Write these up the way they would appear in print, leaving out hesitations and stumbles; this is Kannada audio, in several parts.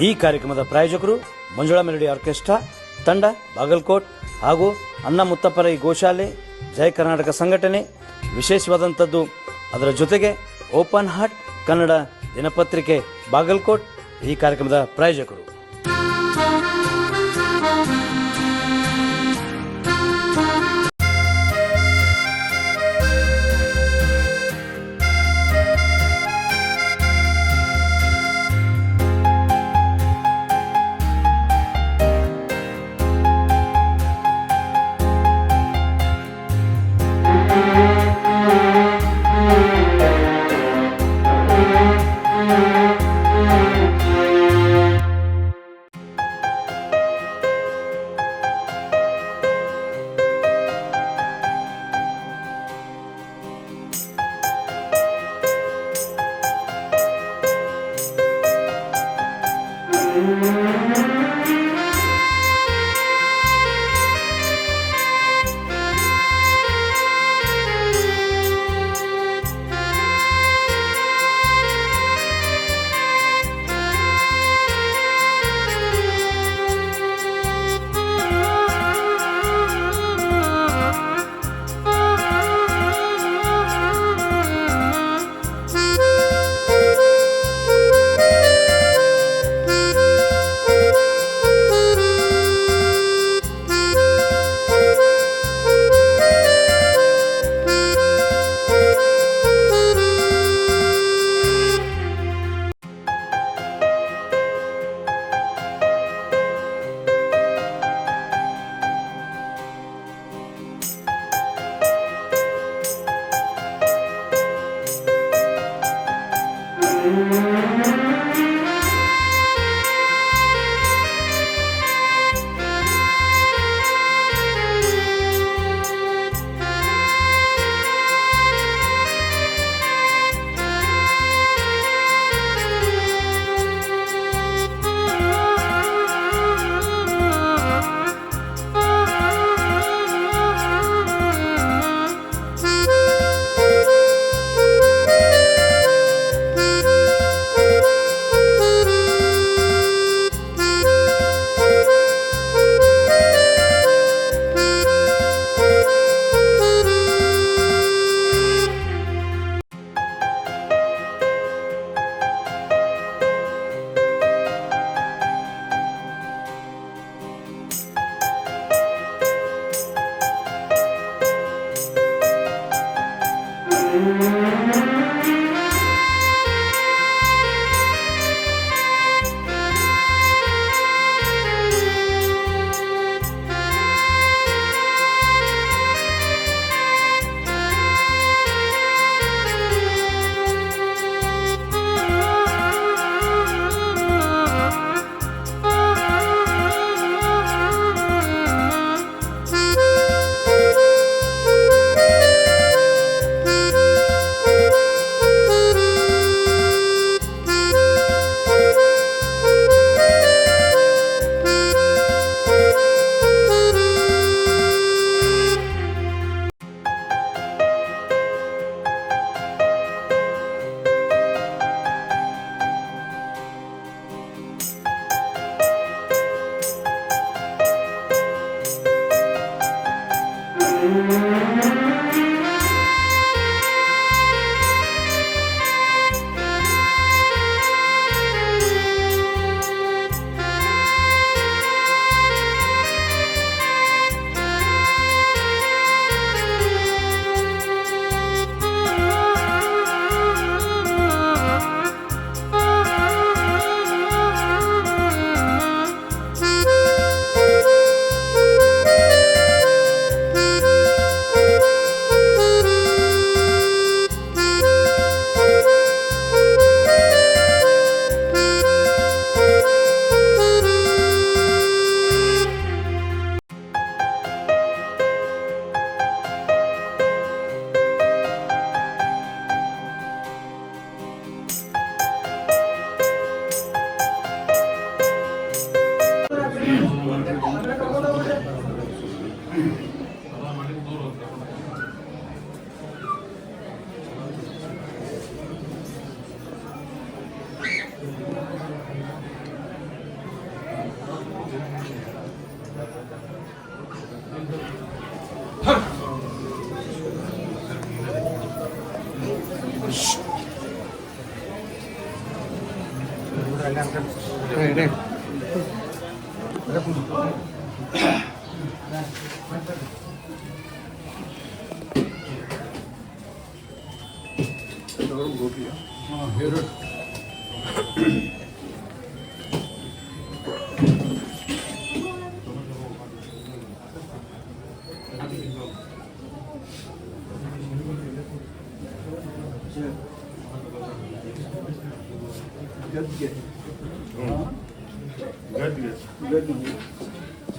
ಈ ಕಾರ್ಯಕ್ರಮದ ಪ್ರಾಯೋಜಕರು ಮಂಜುಳಾ ಮೆಲೋಡಿ ಆರ್ಕೆಸ್ಟ್ರಾ ತಂಡ ಬಾಗಲಕೋಟ್ ಹಾಗೂ ಅಣ್ಣ ಮುತ್ತಪ್ಪರ ಈ ಗೋಶಾಲೆ ಜಯ ಕರ್ನಾಟಕ ಸಂಘಟನೆ. ವಿಶೇಷವಾದಂಥದ್ದು ಅದರ ಜೊತೆಗೆ ಓಪನ್ ಹಾರ್ಟ್ ಕನ್ನಡ ದಿನಪತ್ರಿಕೆ ಬಾಗಲಕೋಟ್ ಈ ಕಾರ್ಯಕ್ರಮದ ಪ್ರಾಯೋಜಕರು.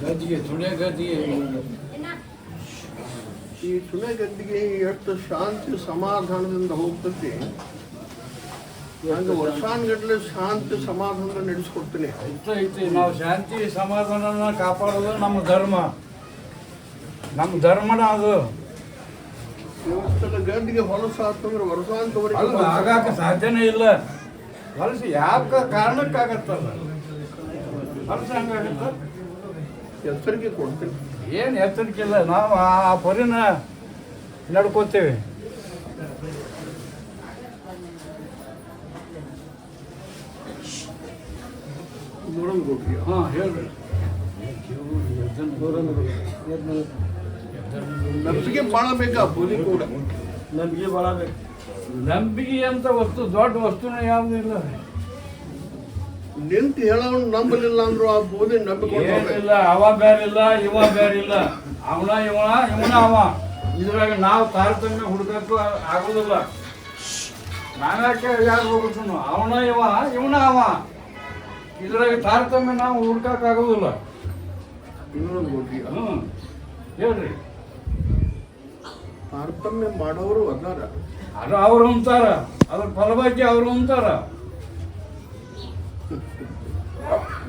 ಗದ್ದಿಗೆ ಸುಳೆ ಗದ್ದಿಗೆ ಈ ಸುಳೆ ಗದ್ದಿಗೆ ಎಷ್ಟು ಶಾಂತಿ ಸಮಾಧಾನದಿಂದ ಹೋಗ್ತತಿ. ಹಂಗೆ ವರ್ಷಾನ್ಗಟ್ಲೆ ಶಾಂತಿ ಸಮಾಧಾನ ನಡೆಸ್ಕೊಡ್ತೀನಿ. ಐತಿ ನಾವು ಶಾಂತಿ ಸಮಾಧಾನ ಕಾಪಾಡೋದು ನಮ್ಮ ಧರ್ಮ, ನಮ್ಮ ಧರ್ಮನ ಅದು. ಇವತ್ತೆಲ್ಲ ಗದ್ದಿಗೆ ಹೊಲಸು ಆತಂದ್ರೆ ವರ್ಷಾಂತವರೆಗೆ ಆಗಾಕ ಸಾಧ್ಯನೇ ಇಲ್ಲ. ಹೊಲಸು ಯಾವ ಕಾರಣಕ್ಕಾಗತ್ತಲ್ಲ ಹೊಲಸು ಹಂಗಾಗತ್ತ. ಎಚ್ಚರಿಕೆ ಕೊಡ್ತೀನಿ. ಏನು ಎಚ್ಚರಿಕೆ ಇಲ್ಲ, ನಾವು ಆ ಪರಿನ ನಡ್ಕೋತೇವೆ. ಹಾಂ ಹೇಳ್ರಿ. ನಂಬಿಕೆ ಭಾಳ ಬೇಕಾ ಪೂರಿ ಕೂಡ. ನಂಬಿಕೆ ಭಾಳ ಬೇಕು. ನಂಬಿಕೆ ಅಂತ ವಸ್ತು ದೊಡ್ಡ ವಸ್ತುನ ಯಾವುದೂ ಇಲ್ಲ. ನಿಂತು ಹೇಳೋನು ನಂಬಲಿಲ್ಲ ಅಂದ್ರು ಆ ಬೋಧಿ ನಂಬಿಕೊಂಡು ಏನಿಲ್ಲ. ಅವ ಬೇರಿಲ್ಲ, ಇವ ಬೇರಿಲ್ಲ. ಇವನ ಅವ. ಇದ್ರಾಗ ನಾವು ತಾರತಮ್ಯ ಹುಡುಕಕ್ಕೂ ಆಗೋದಿಲ್ಲ. ನಾವ್ಯಾಕೆ ಯಾರು ಹೋಗ್ಬಿಟ್ಟು ಇವನ ಅವ. ಇದ್ರಾಗ ತಾರತಮ್ಯ ನಾವು ಹುಡುಕಕ್ಕೆ ಆಗೋದಿಲ್ಲ. ಇನ್ನೊಂದು ಗೊತ್ತಿಲ್ಲ. ಹ್ಞೂ ಹೇಳ್ರಿ. ತಾರತಮ್ಯ ಮಾಡೋರು ಅದಾರ. ಅದು ಅವ್ರು ಅಂತಾರ, ಅದ್ರ ಫಲವಾಗಿ ಅವ್ರು ಅಂತಾರ.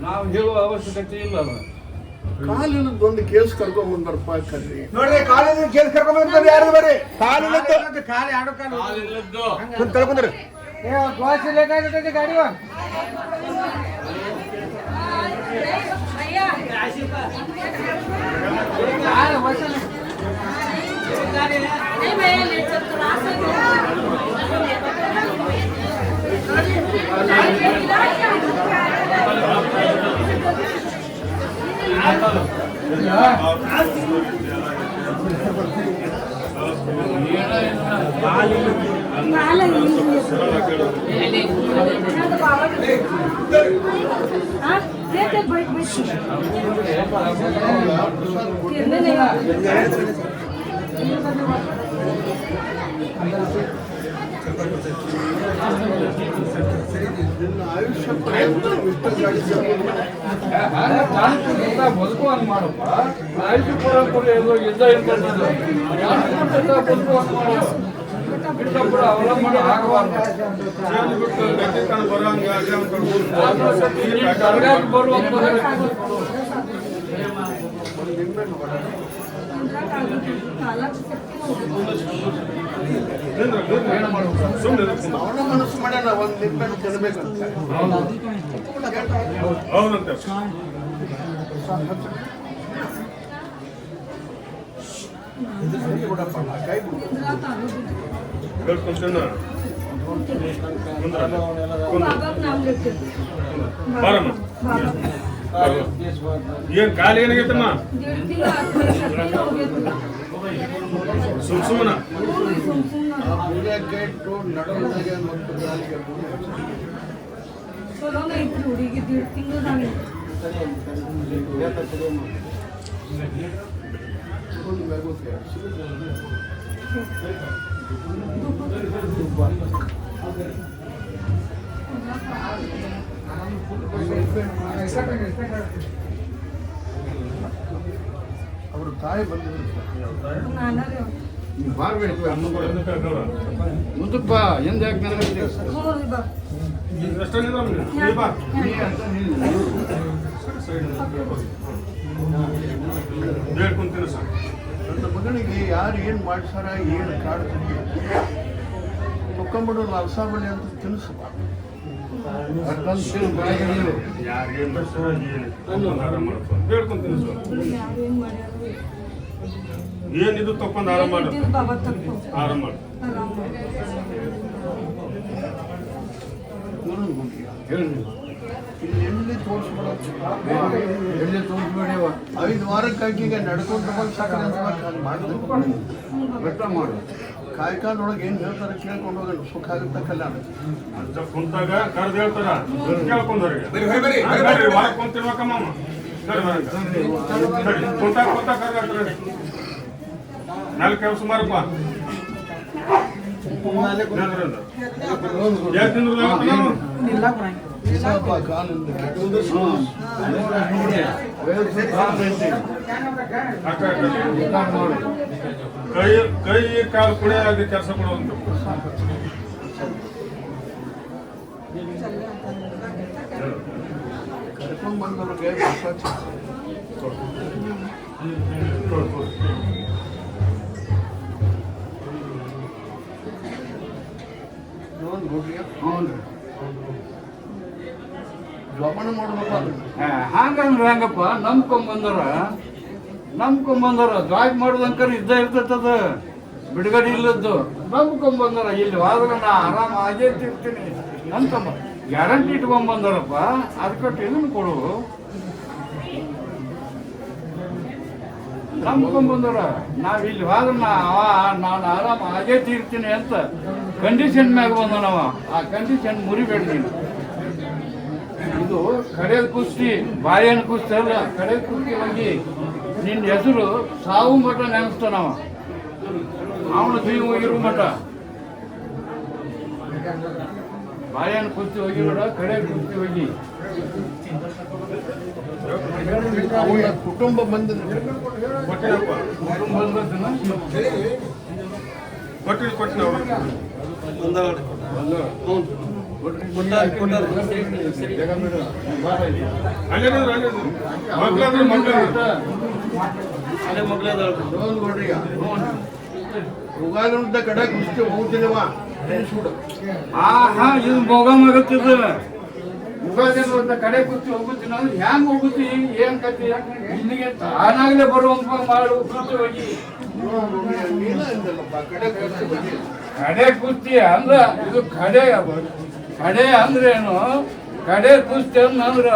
ನಾವು ಹೇಳುವ ಅವಶ್ಯಕತೆ ಇಲ್ಲ. ಕಾಲಿನದ್ದು ಒಂದು ಕೇಸ್ ಕರ್ಕೊಂಡ್ ಬಂದಾರಪ್ಪ ಕರ್ರಿ. ನೋಡ್ರಿ ಕಾಲೇಜ್ ಕೇಸ್ ಕರ್ಕೊಂಡ್ ಬಂದ್ರೆ ಯಾರು ಬರ್ರಿ ಕಾಲಿಲ್ಲದ್ದು ಖಾಲಿ ಆಡೋ ಕಾಲು ಕರ್ಕೊಂಡ್ರಿ ಕ್ಲಾಸ್ ಲೇಟಾಗಿರ್ತೈತಿ ಗಾಡಿ ಆಯುಷ್ಯ ಪರ್ಯಂತ ಇಷ್ಟ ಗಾಡಿ ಬದುಕುವಂಗ ಮಾಡಪ್ಪ. ಆಯುಷ್ಯ ಪರಂಪರೆ ಇದ್ದ ಇರ್ತದೆ. ಬಿಟ್ಟೊಬ್ಬರು ಅವಲಂಬನೆ ಆಗಬಾರ್ದು. ಅವನ ಮನಸ್ಸು ಮಾಡ್ಯಾನ ಒಂದ್ ನಿಂಬೆ ತಿನ್ಬೇಕಂತ. ಕೈ ಏನ್ ಕಾಲ ಏನಾಗೈತಮ್ಮ ಸುಮ್ನ ಗೇಟು ನಡುವಿಗೆ ಮತ್ತು ಗಾಳಿಗೆ ಹುಡುಗಿ 1.5 ತಿಂಗಳು ನಾನು ಅವರು ತಾಯಿ ಬಂದಿದ್ರು. ಮುಂದಕ್ಕೆ ಬಾ. ಎಂದ ಯಾಕೆ ನನಗೆ ನನ್ನ ಮಗನಿಗೆ ಯಾರು ಏನು ಮಾಡ್ಸಾರ ಏನು ಕಾಡ್ತಿದ್ದೆ ತೊಕೊಂಬಿಡು ಲಲ್ಸಾಬಳಿ ಅಂತ ತಿನ್ನಿಸು. ಏನಿದು ತಕೊಂಡ್ ಆರಾಮ ಮಾಡು ಇದ್ದಿದ್ದು ಬಾಬಾ ತಪ್ಪು ಆರಾಮ ಮಾಡು ಆರಾಮ್ ಮಾಡು. ಹೇಳ್ರಿ ಇಲ್ಲಿ ಎಲ್ಲಿ ತೋರಿಸ್ಬಿಡೋದು ಎಲ್ಲಿ ತೋರಿಸ್ಬೇಡಿವ 5 ವಾರಕ್ಕಾಗಿ ಈಗ ನಡ್ಕೊಂಡು ಬಂದು ಸಾಕಲ್ಲ ಅಂತ ಮಾಡಿದ್ರು ಬೆಟ್ಟ ಮಾಡು ಕಾಯ್ಕಾಲೊಳಗೆ ಏನು ಹೇಳ್ತಾರೆ ಕೇಳ್ಕೊಂಡು ಹೋಗೋಣ ಸುಖ ಆಗುತ್ತೆ ಕಲ್ಯಾಣ ಅಂತ ಕುಂತಾಗ ಕರ್ದು ಹೇಳ್ತಾರ ಕೇಳ್ಕೊಂಡವ್ರಿಗೆ ವಾರಕ್ಕೆ ಕುಂತಿರ್ಬೇಕಮ್ಮ ಕುಂತಾಗ ಕರ್ದ ನಾಳೆ ಕೆಲಸ ಮಾರಪ್ಪ ಎಷ್ಟು ತಿಂದ್ರು ಸ್ವಲ್ಪ ಕಾಲಿಂದ ಕೈ ಕೈ ಕಾಲು ಕುಡಿಯ ಅದು ಕೆಲಸ ಕೊಡುವಂತ ಕರ್ಕೊಂಡು ಬಂದವ್ರಿಗೆ ಜೋಪಾನ ಮಾಡ್ಬೇಕು ಹಂಗಂದ್ರೆ ಹೆಂಗಪ್ಪ ನಂಬ್ಕೊಂಬಂದಾರ ಜಾಬ್ ಮಾಡೋದಂಕರ್ ಇದ್ದ ಇರ್ತದ ಬಿಡುಗಡೆ ಇಲ್ಲದ್ದು ನಂಬ್ಕೊಂಬಂದಾರ ಇಲ್ಲಿ ಹೋದ್ರೆ ನಾ ಆರಾಮ ಆಗೇ ತಿರ್ತೀನಿ ಅಂತ ಗ್ಯಾರಂಟಿ ಇಟ್ಕೊಂಬಂದಾರಪ್ಪ ಅದಕ್ಕೆ ಇದನ್ನು ಕೊಡು ನಂಬ್ಕೊಂಬಂದಾರ ನಾವ್ ಇಲ್ಲಿ ಹೋದ್ರೆ ನಾನು ಆರಾಮ ಆಗೇ ತೀರ್ತೀನಿ ಅಂತ ಕಂಡೀಷನ್ ಮ್ಯಾಗ ಬಂದ ನಾವ ಆ ಕಂಡೀಷನ್ ಮುರಿಬೇಡ್ರಿ ಇದು ಕಡೆಯ ಕುಸ್ತಿ ಬಾಳೆಹಣ್ಣು ಕುಸ್ತಿ ಅಲ್ಲ ಕಡೆಯ ಕುಸ್ತಿ ಹೋಗಿ ನಿನ್ನ ಹೆಸರು ಸಾವು ಮಠ ನೆನೆಸ್ತಾನವ ಅವನ ಜೀವ ಹೋಗಿರೋ ಮಠ ಬಾಳೆಹಣ್ಣು ಕುಸ್ತಿ ಹೋಗಿರೋಡ ಕಡೆ ಕುಸ್ತಿ ಹೋಗಿ ಅವನ ಕುಟುಂಬ ಬಂದಿದ್ರೆ ಕೊಟ್ಟಿನ ಉಗಾದ ಕಡೆ ಕುಸ್ತಿ ಹೋಗ್ತೀನಿವ ಹಾ ಇದು ಭೋಗಮಾಗತ್ತಿದ ಯುಗಾದಿ ಕಡೆ ಕುಸ್ತಿ ಹೋಗುತ್ತೀನಿ ಅಂದ್ರೆ ಹ್ಯಾಂಗ ಹೋಗುತ್ತಿ ಏನ್ ಕತ್ತಿ ಇಲ್ಲಿಗೆ ತಾನಾಗ್ಲೇ ಬರುವಂತ ಮಾಡು ಕುಸ್ತಿ ಹೋಗಿ ಕಡೆ ಕುಸ್ತಿ ಅಂದ್ರ ಇದು ಕಡೆ ಅಂದ್ರೆ ಏನು ಕಡೆ ಕುಸ್ತಿ ಅಂದ್ರ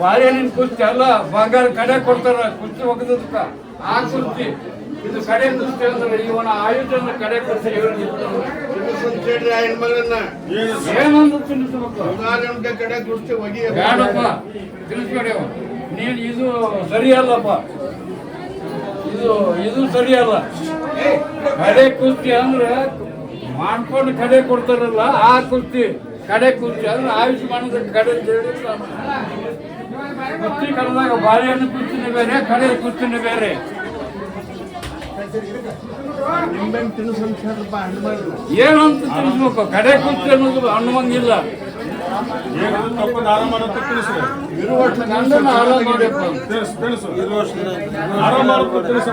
ಬಾಳೆಹಣ್ಣಿನ ಕುಸ್ತಿ ಅಲ್ಲ ಬಂಗಾರ ಕಡೆ ಕೊಡ್ತಾರ ಕುಸ್ತಿ ಹೋಗದಕ್ಕ ಆ ಕುಸ್ತಿ ಇದು ಕಡೆ ಕುಸ್ತಿ ಅಂದ್ರೆ ಇವನ ಆಯುಧನ ಕಡೆ ಕುಸ್ತಿ ಏನಂತ ತಿಳಿಸ್ಬೇಕು ಕಡೆ ಕುಸ್ತಿ ಹೋಗಿ ಬೇಡಪ್ಪ ತಿಳಿಸ್ಬೇಡವ ನೀನ್ ಇದು ಸರಿಯಲ್ಲಪ್ಪ ಇದು ಸರಿಯಲ್ಲ ಕಡೆ ಕುಸ್ತಿ ಅಂದ್ರೆ ಮಾಡ್ಕೊಂಡು ಕಡೆ ಕೊಡ್ತಾರಲ್ಲ ಆ ಕುಸ್ತಿ ಕಡೆ ಕುಸ್ತಿ ಅಂದ್ರೆ ಆಯುಷ್ಮಾನದ ಕಡೆ ಕುಸ್ತಿ ಕಳೆದಾಗ ಬಾಳೆಹಣ್ಣು ಕುಸ್ತಿನೇ ಬೇರೆ ಕಡೆ ಕುಸ್ತಿನೇ ಬೇರೆ ನಿಂಬೆಹಣ್ಣು ತಿನ್ನಿಸಂತ ಹೇಳಪ್ಪ ಹಣ್ಣು ಮಾಡಿದ್ರು ಏನಂತ ತಿಳಿಸ್ಬೇಕು ಕಡೆ ಕುಸ್ತಿ ಅನ್ನೋದು ಅನ್ನುವಂಗಿಲ್ಲ ತಕೊಂಡ್ ಆರಾಮ ಮಾಡತ್ತ ತಿಳಿಸು ಇರುವಷ್ಟು ಗಂಡನ ಆರಾಮ ಮಾಡ್ಯಪ್ಪ ತಿಳಿಸು ಆರಾಮ ಮಾಡತ್ತ ತಿಳಿಸು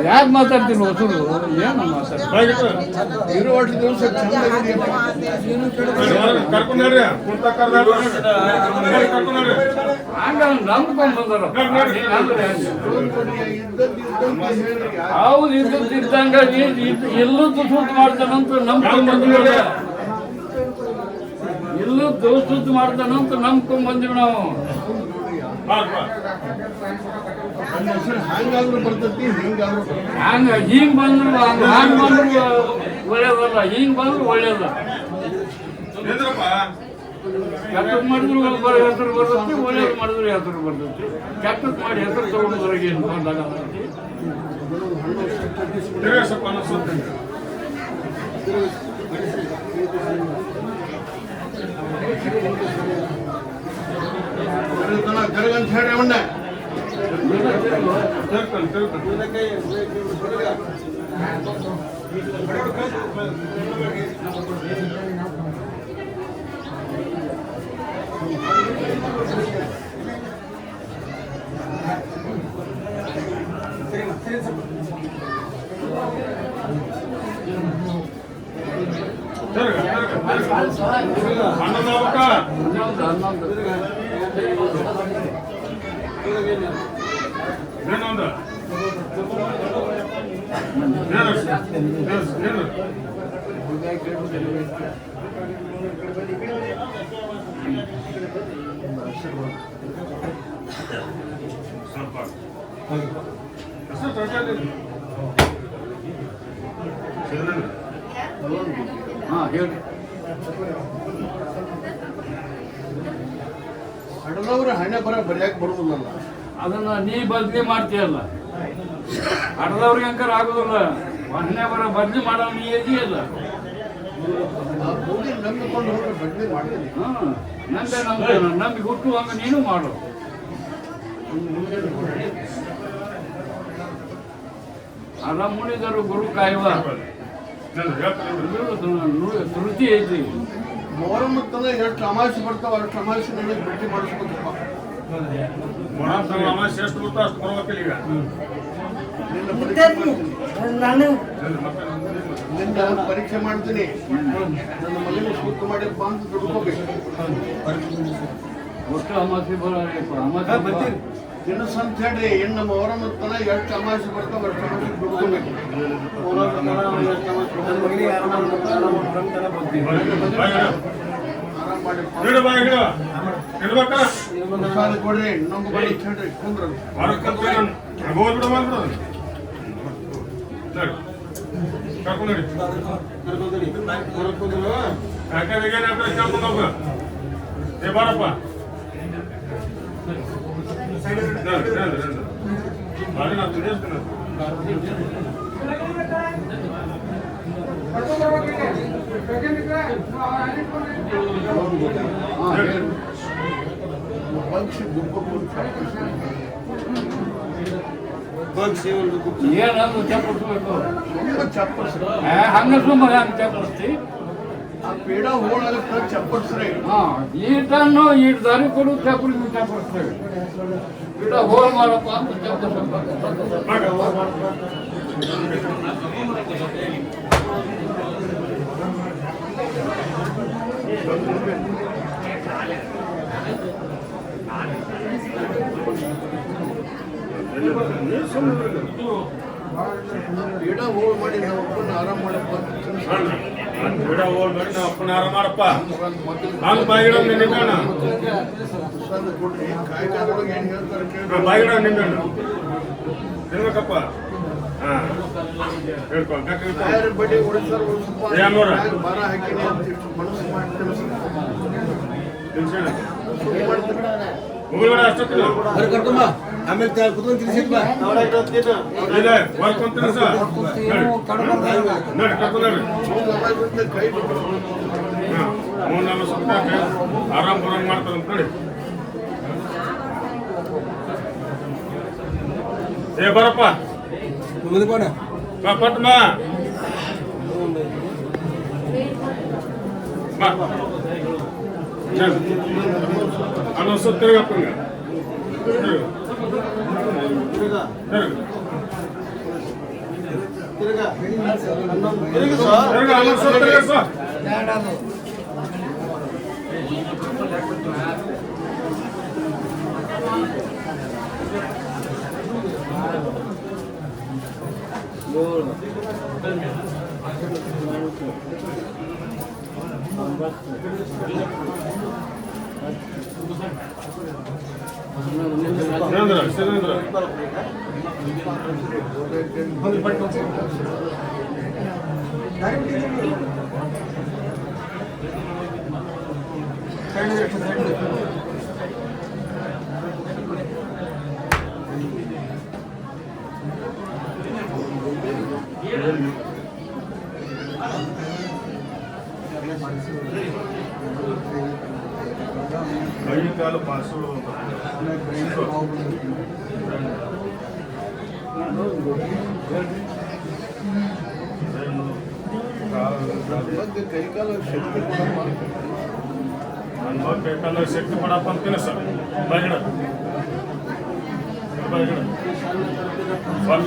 ಯಾಕೆ ಮಾತಾಡ್ತೀನಿ ಹೊಸರು ಏನು ಮಾತಾಡ್ತೀನಿ ಇರುವಷ್ಟು ದಿವಸ ಚಂದಾಗಿದೆಯಪ್ಪ ಕರ್ಕೊಂಡ್ ಹೇಳ್ರಿ ಕುಂತ ಕರ್ಕೊಂಡ್ ಹೇಳ್ರಿ ಹಂಗ ನಂಬ್ಕೊಂಡ್ ಬಂದಾರ ಹೌದು ಇದ್ದಂಗ ಎಲ್ಲದ್ದು ಸುದ್ದಿ ಮಾಡ್ತಾನಂತ ನಂಬ್ಕೊಂಡ್ ಬಂದಿವಿ ಎಲ್ಲದ್ದು ಸುದ್ದಿ ಮಾಡ್ತಾನಂತ ನಂಬ್ಕೊಂಡ್ ಬಂದಿವಿ ನಾವು ಹಂಗಾದ್ರೂ ಬರ್ತೈತಿ ಹಿಂಗಾದ್ರೂ ಹಿಂಗ್ ಬಂದ್ರು ಹಂಗ್ ಬಂದ್ರು ಒಳ್ಳೇದಲ್ಲ ಹಿಂಗ್ ಬಂದ್ರು ಒಳ್ಳೇದ ಕೆಟ್ಟದ್ ಮಾಡಿದ್ರು ಹೆಸರು ಬರ್ತೈತಿ ಒಳ್ಳೇದು ಮಾಡಿದ್ರು ಹೆಸರು ಬರ್ತೈತಿ ಕೆಟ್ಟದ್ ಮಾಡಿ ಹೆಸರು ತಗೊಂಡ್ರಿಗೆ ಏನು ಬಂದಾಗತ್ತೈತಿ ಕರಗಂತ ಹೇಳಿ ಅವಣ್ಣ ಇನ್ನೊಂದು ಹಾಂ ಹೇಳಿ. ಹಡದವ್ರ ಹಣೆ ಬರ ಬರೆಯಕ್ಕೆ ಬರುವುದಿಲ್ಲ. ಅದನ್ನ ನೀ ಬದಲಿ ಮಾಡ್ತೀಯಲ್ಲ, ಹಡದವ್ರಿಗೆ ಅಂಕರ್ ಆಗೋದಿಲ್ಲ. ಹಣೆ ಬರ ಬದಲಿ ಮಾಡೋ ನೀ ಇದೆಯಲ್ಲ. ಆ ಭೂಮಿ ನಂಬಿಕೊಂಡು ಹೋದ್ರೆ ಬದಲಿ ಮಾಡ್ತೀನಿ. ಹಾಂ ನಂಬಿ ಹುಟ್ಟು ಹಂಗೆ ನೀನು ಮಾಡು. ಅಲ್ಲ ಮುನಿದರು ಗುರು ಕಾಯುವ ಧೃತಿ ಐತಿ. ಮೊಹರಂ ತನ ಎಷ್ಟು ಅಮಾಸೆ ಬರ್ತಾವ ಅಷ್ಟು ಅಮಾಸೆ ನನಗೆ ಭೇಟಿ ಮಾಡಿಸ್ಬೇಕಪ್ಪ. ಎಷ್ಟು ಗೊತ್ತಾ ಅಷ್ಟು ಬರ್ಬೇಕಿಲ್ಲ ಈಗ. ನಿನ್ನ ಪರೀಕ್ಷೆ ಪರೀಕ್ಷೆ ಮಾಡ್ತೀನಿ. ನನ್ನ ಮಗನಿಗೆ ಸೂಕ್ತ ಮಾಡಿಪ್ಪ ಅಂತ ದುಡ್ಕೋಬೇಕು. ಒಟ್ಟು ಅಮಾಸೆ ಅಮಾಸೆ ದಿನಸಂತ ಹೇಳ್ರಿ ಇನ್ನು ಮೊಹರಂ ತನ ಎಷ್ಟು ಅಮಾಸೆ ಬರ್ತಾವ ಅಷ್ಟು ಅಮಾಸೆ ದುಡ್ಕೋಬೇಕು. ಆರಾಮ್ ಮಾಡಿ ಪ್ರಸಾದ ಕೊಡ್ರಿ, ಇನ್ನೊಂದು ಬಳಿ ಹೇಳ್ರಿ ಕುಂದ್ರ. ಬಾರಪ್ಪ ಪಕ್ಷಿ ಏನಂದು ಚಪ್ಪಡಿಸ್ಬೇಕು. ಚಪ್ಪಸ್ರಿ ಹಂಗ ಸುಮ್ಮ ಹಂಗೆ ಚಪ್ಪಡಿಸ್ತಿ. ಆ ಪೇಡ ಹೋಳಾಗತ್ತ ಚಪ್ಪಸ್ರಿ. ಹಾಂ ಈಟನ್ನು ಈಟ್ ದಾರಿ ಕೊಡು ಚಪ್ಪಡಿಸ್ತೇವೆ. ಪೀಡ ಹೋಲ್ ಮಾಡಪ್ಪ ಅಂತ ಪೇಡ ಹೋಳ್ ಮಾಡಿ ನಾವು ಒಬ್ಬನ ಆರಾಮ್ ಮಾಡಪ್ಪ ಅಂತ ಗಿಡ ಹೋಲ್ ಮಾಡಿ ನಾವು ಅಪ್ಪನ ಆರಾಮ ಮಾಡಪ್ಪ. ಹಂಗೆ ಬಾಯಿಗಿಡ ನಿಂಗಣ್ಣ ಪ್ರಸಾದ ಕೊಡ್ರಿ. ಕಾಯ್ಕಾದೊಳಗೆ ಏನ್ ಹೇಳ್ತಾರೆ ಕೇಳಿ. ಬಾಯಿಗಿಡ ನಿಂಗಣ್ಣ ತಿನ್ಬೇಕಪ್ಪ. ಹಾಂ ಹೇಳ್ಕೊ ಯಾರು ಬಡಿ ಹೊಡಿಸ್ತಾರ ಏನೂರ? ಬರ ಹಾಕಿನಿ ಅಂತ ಮನಸ್ಸು ಮಾಡಿ ತಿಳಿಸ್ತಾರೆ. ಮುಗಿಲ್ಬೇಡ ಅಷ್ಟೊತ್ತಿನ ಆಮೇಲೆ ಕುತ್ಕೊಂಡು ತಿಳಿಸಿದ್ವಾ ಇದೆ ಬರ್ಕೊಂತೀನಿ ಸರ್. ನೋಡಿ ಕರ್ಕೊಂಡ್ರಿ ಕೈ ಬಿಟ್ಟು ಮೂರ್ನಾಲ್ಕು ಸ್ವಲ್ಪ ಆರಾಮ್ ಬರಂಗ್ ಮಾಡ್ತಾರೆ ಅಂತ ನೋಡಿ. ಏ ಬರಪ್ಪ ಮುಂದಕೋಣ ಬಾ ಪಟ್ ಬಾ ಬಾ ಅನ್ನೊಂದು ಸ್ವಲ್ಪ ತಿರುಗಪ್ಪ ಹಿಂಗ ಸಿಲೇಂದ್ರ ಕೈ ಕಾಲು ಪಾಸು ಕೈಕಾಲ ಶಕ್ತಿ ನನ್ನ ಕೈಕಾಲ ಶಕ್ತಿ ಪಡಪ್ಪ ಅಂತೀನಿ ಸರ್. ಬಾಗಿಡ ಬಾಗಿಡ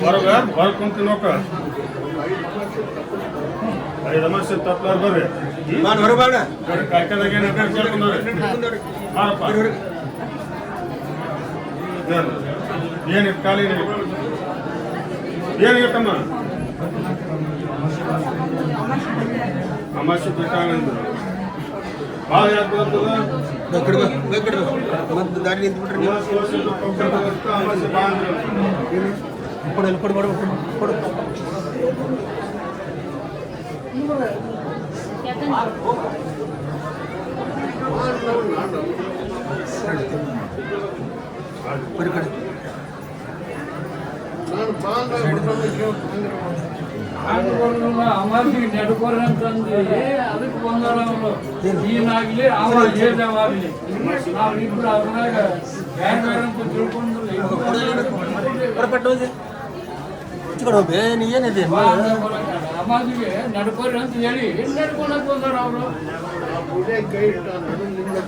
ಹೊರಗೆ ಹೊರಗೆ ಕುಂತೀನಿ ನೋಕ 5 ಅಮಾಸೆ ತಪ್ಪಲಾರ ಬರ್ರಿ ಹೊರಬಾಣ ಕಾಯ್ಕದಾಗ ಏನು ಕೇಳ್ಕೊಂಡವ್ರಿ ಹಾರಪ್ಪ ಏನಿತ್ತು ಖಾಲಿ ಏನಿತ್ತಮ್ಮ ಅಮಾಸಿ ಬೇಕಾಗಂದ್ರು ಭಾಳ ಯಾಕೆ ಬರ್ತದ ಮತ್ತೆ ದಾರಿ ನಿಂತ್ಬಿಟ್ರಿ ಅಮಾಸಿ ಬಾ ಅಂದ್ರೆ ಕೊಡು ನಾನು ಬಾಂಧ ಅಮಾಸಿಗೆ ನಡ್ಕೋರಿ ಅಂತಂದು ಅದಕ್ಕೆ ಬಂದಾರ ಅವರು ನೀನಾಗ್ಲಿ ಅವ ಏಜವಾಗ್ಲಿ ನಾವಿಬ್ರು ಅದ್ರಾಗ ಬೇರೆ ಬೇರೆ ಅಂತ ತಿಳ್ಕೊಂಡು ಏನಿದೆ ಅಮಾಸಿಗೆ ನಡ್ಕೋರಿ ಅಂತ ಹೇಳಿ ನಡ್ಕೊಳಕ್ ಬಂದಾರ ಅವರು ಬುಡೆ ಕೈ ಇಟ್ಟ ನಡುವಿನಿಂದ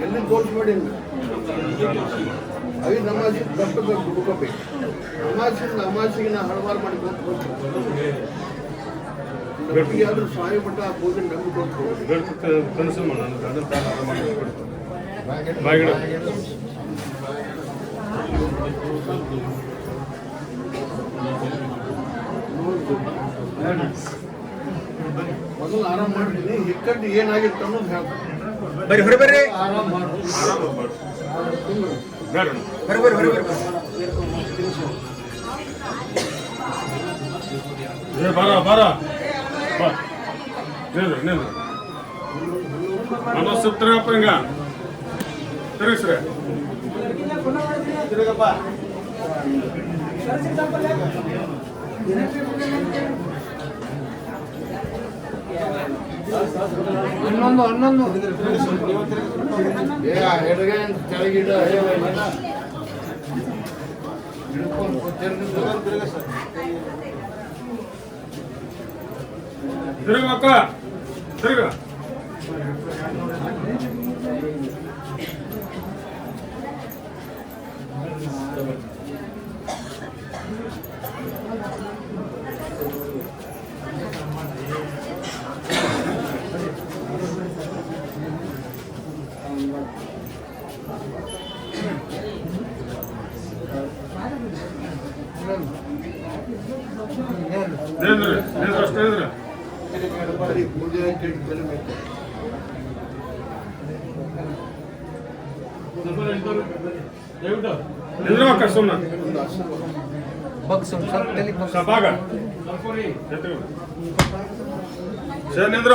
ಎಲ್ಲಿ ತೋರಿಸ್ಬೇಡಿ ಐದು ನಮಾಜಿ ದಪ್ಪದ ಹುಡುಕಬೇಕು ಅಮಾಸಿಂದ ಅಮಾಸಿಗೆ ನಾ ಹಳವಾರು ಮಾಡಿ ಕೊಟ್ಟು ಆದ್ರೂ ಸಾಯಿ ಮಟ್ಟ ಆ ಪೂಜೆ ನಂಬಿ ಕೊಟ್ಟು ಕನಸು ಮಾಡ ಬಾಗಿಡ ಮೊದಲು ಆರಾಮ್ ಮಾಡ್ತೀನಿ ಹಿಕ್ಕಟ್ಟು ಏನಾಗಿತ್ತು ಅನ್ನೋದು ಹೇಳ್ತೀನಿ ಬರ್ರಿ ಹೊರ ಬರ್ರಿ ಆರಾಮ್ ಮಾಡಿ ಬರ ನಮಸ್ತೆ ತಿರುಗಪ್ಪ ಹಿಂಗ ತಿರುಗಿಸ್ರೆ ತಿರುಗಪ್ಪ ಹನ್ನೊಂದು ಎಡಗೈ ಕೆಳಗಿಡ ತಿರುಗಕ್ಕ ತಿರುಗ ಅಷ್ಟೇ ಬರೀ ಪೂಜೆ ಕೆಟ್ಟದಲ್ಲಿ ಬೇಕು ನಿಂದ್ರಕ್ಕ ಸುಮ್ಮನೆ ಒಂದು ಆಶೀರ್ವಾದ ಸಭಾಗ ಸರ್ ನಿಂದ್ರ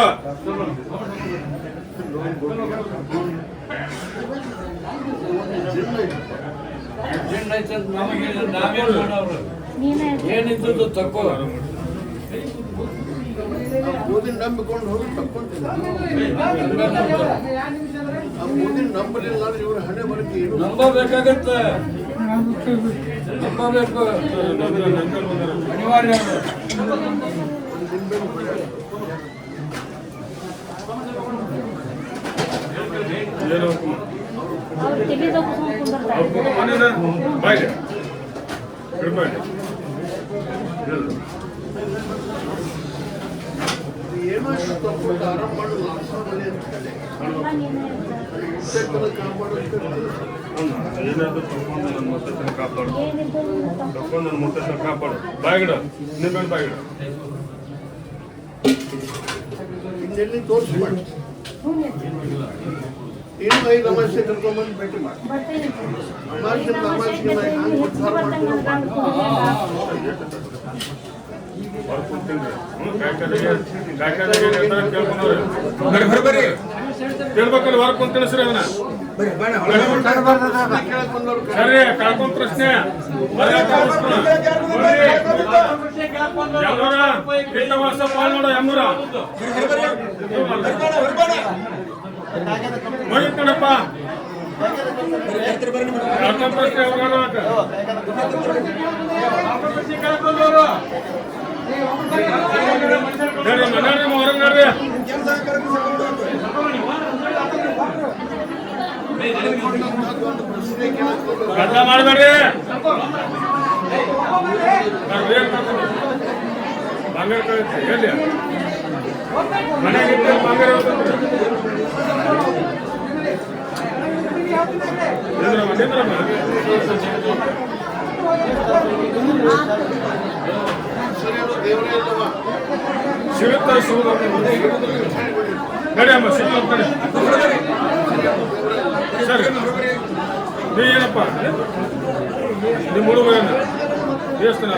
ನಾವೇನು ಮಾಡೋರು ಏನಿದ್ದು ತಕ್ಕೋ ಓದಿನ ನಂಬಿಕೊಂಡು ಹೋಗಿ ತಕ್ಕೊಂತೀನಿ ಆ ಓದಿನ ನಂಬಲಿಲ್ಲ ಅಂದ್ರೆ ಇವ್ರ ಹಣೆ ಬರಕ್ಕೆ ಏನು ನಂಬಬೇಕಾಗತ್ತೆ ನಂಬಬೇಕು ಅನಿವಾರ್ಯ ಏನು ಅವ್ರು ತೆಗೆದೋಗಿ ಕುಂದಿರ್ತಾರೆ ಮನೇನ ಬಾಯ್ದೆ ಹಿಡ್ಕೊಳ್ಳಿ ಏನೋ ತಕ್ಕೊಂಡು ಆರಾಮ್ ಮಾಡಲ್ಲ ಅಸಾಮಲ್ಲಿ ಅಂತ ಹೇಳಿ ಏನಾದ್ರು ತಗೊಂಡು ನನ್ನ ಮುತ್ತೈತನ ಕಾಪಾಡು ಏನಿದ್ರು ತಗೊಂಡು ನನ್ನ ಮುತ್ತೈತನ ಕಾಪಾಡು ಬಾಯ್ಗಿಡ ನಿಂಬೆಣ್ಣು ಬಾಯ್ಗಿಡ ಇನ್ನೆಲ್ಲಿ ತೋರಿಸಿ ಮಾಡಿ ಇನ್ನು 5 ಅಮಾವಾಸ್ಯೆ ಕರ್ಕೊಂಡ್ಬಂದು ಭೇಟಿ ಮಾಡಿ ಬರ್ತೀನಿ ಅಮಾವಾಸ್ಯೆಯಿಂದ ಅಮಾವಾಸ್ಯೆಗೆ ನಾನು ಹ್ಯಾಂಗೆ ಉದ್ಧಾರ ಮಾಡ್ತೀನಿ ಬರ್ಕೊಡ್ತೀನಿ ಕಾಯ್ಕಾಯಿಗೆ ಕೇಳ್ಕೊಂಡವ್ರೆ ಬರ್ರಿ ಕೇಳ್ಬೇಕಲ್ಲಿ ಹೊರಗೆ ಕುಂತ ತಿಳಿಸ್ರಿ ಅವನ ಕೇಳಕ್ ಬಂದವ್ರು ಸರಿ ಕಳ್ಕೊಂಡ್ ಪ್ರಶ್ನೆ ಎಮ್ಮೂರ ಎಂಟ ವರ್ಷ ಪಾಲ್ ನೋಡ ಎಮ್ಮೂರ ಮುಗಿತ್ನಪ್ಪ ಕಳ್ಕೊಂಡ್ ಪ್ರಶ್ನೆ ಹೇಳಿ ಮನೆ ಹೊರಗೆ ನೋಡ್ರಿ ಒಂದು ಪ್ರಶ್ನೆ ಕೇಳಕ್ಕೆ ಗದ್ದಲ ಮಾಡಬೇಡ್ರಿ. ಬಂಗಾರ ಕಳಿಸಿ ಎಲ್ಲಿ ಮನೆಗೆ ಬಂಗಾರ ದೇವರೇ ಇಲ್ಲವಾ ಸಿಗುತ್ತಾ ನಡಿಯಮ್ಮ ಸಿಗ್ತಾರೆ ಸರಿ ನೀ ಏನಪ್ಪ ನಿಮ್ಮ ಹುಡುಗ ಏನು ದೇವಸ್ಥಾನ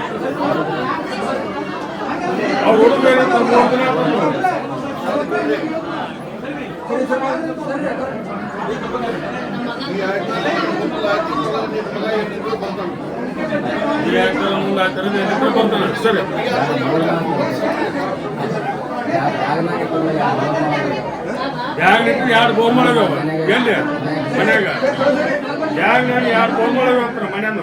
ಅವ್ರ ಹುಡುಗ ಏನಂತ 3 ದಿನ ಬರ್ತಾನೆ ಸರಿ ಯಾಗ 2 ಬೋರ್ಮಳಗ ಎಲ್ಲಿ ಮನ್ಯಾಗ ಯಾಗ 2 ಬೋರ್ಮಳಗ ಅಂತಾರ ಮನ್ಯಾನ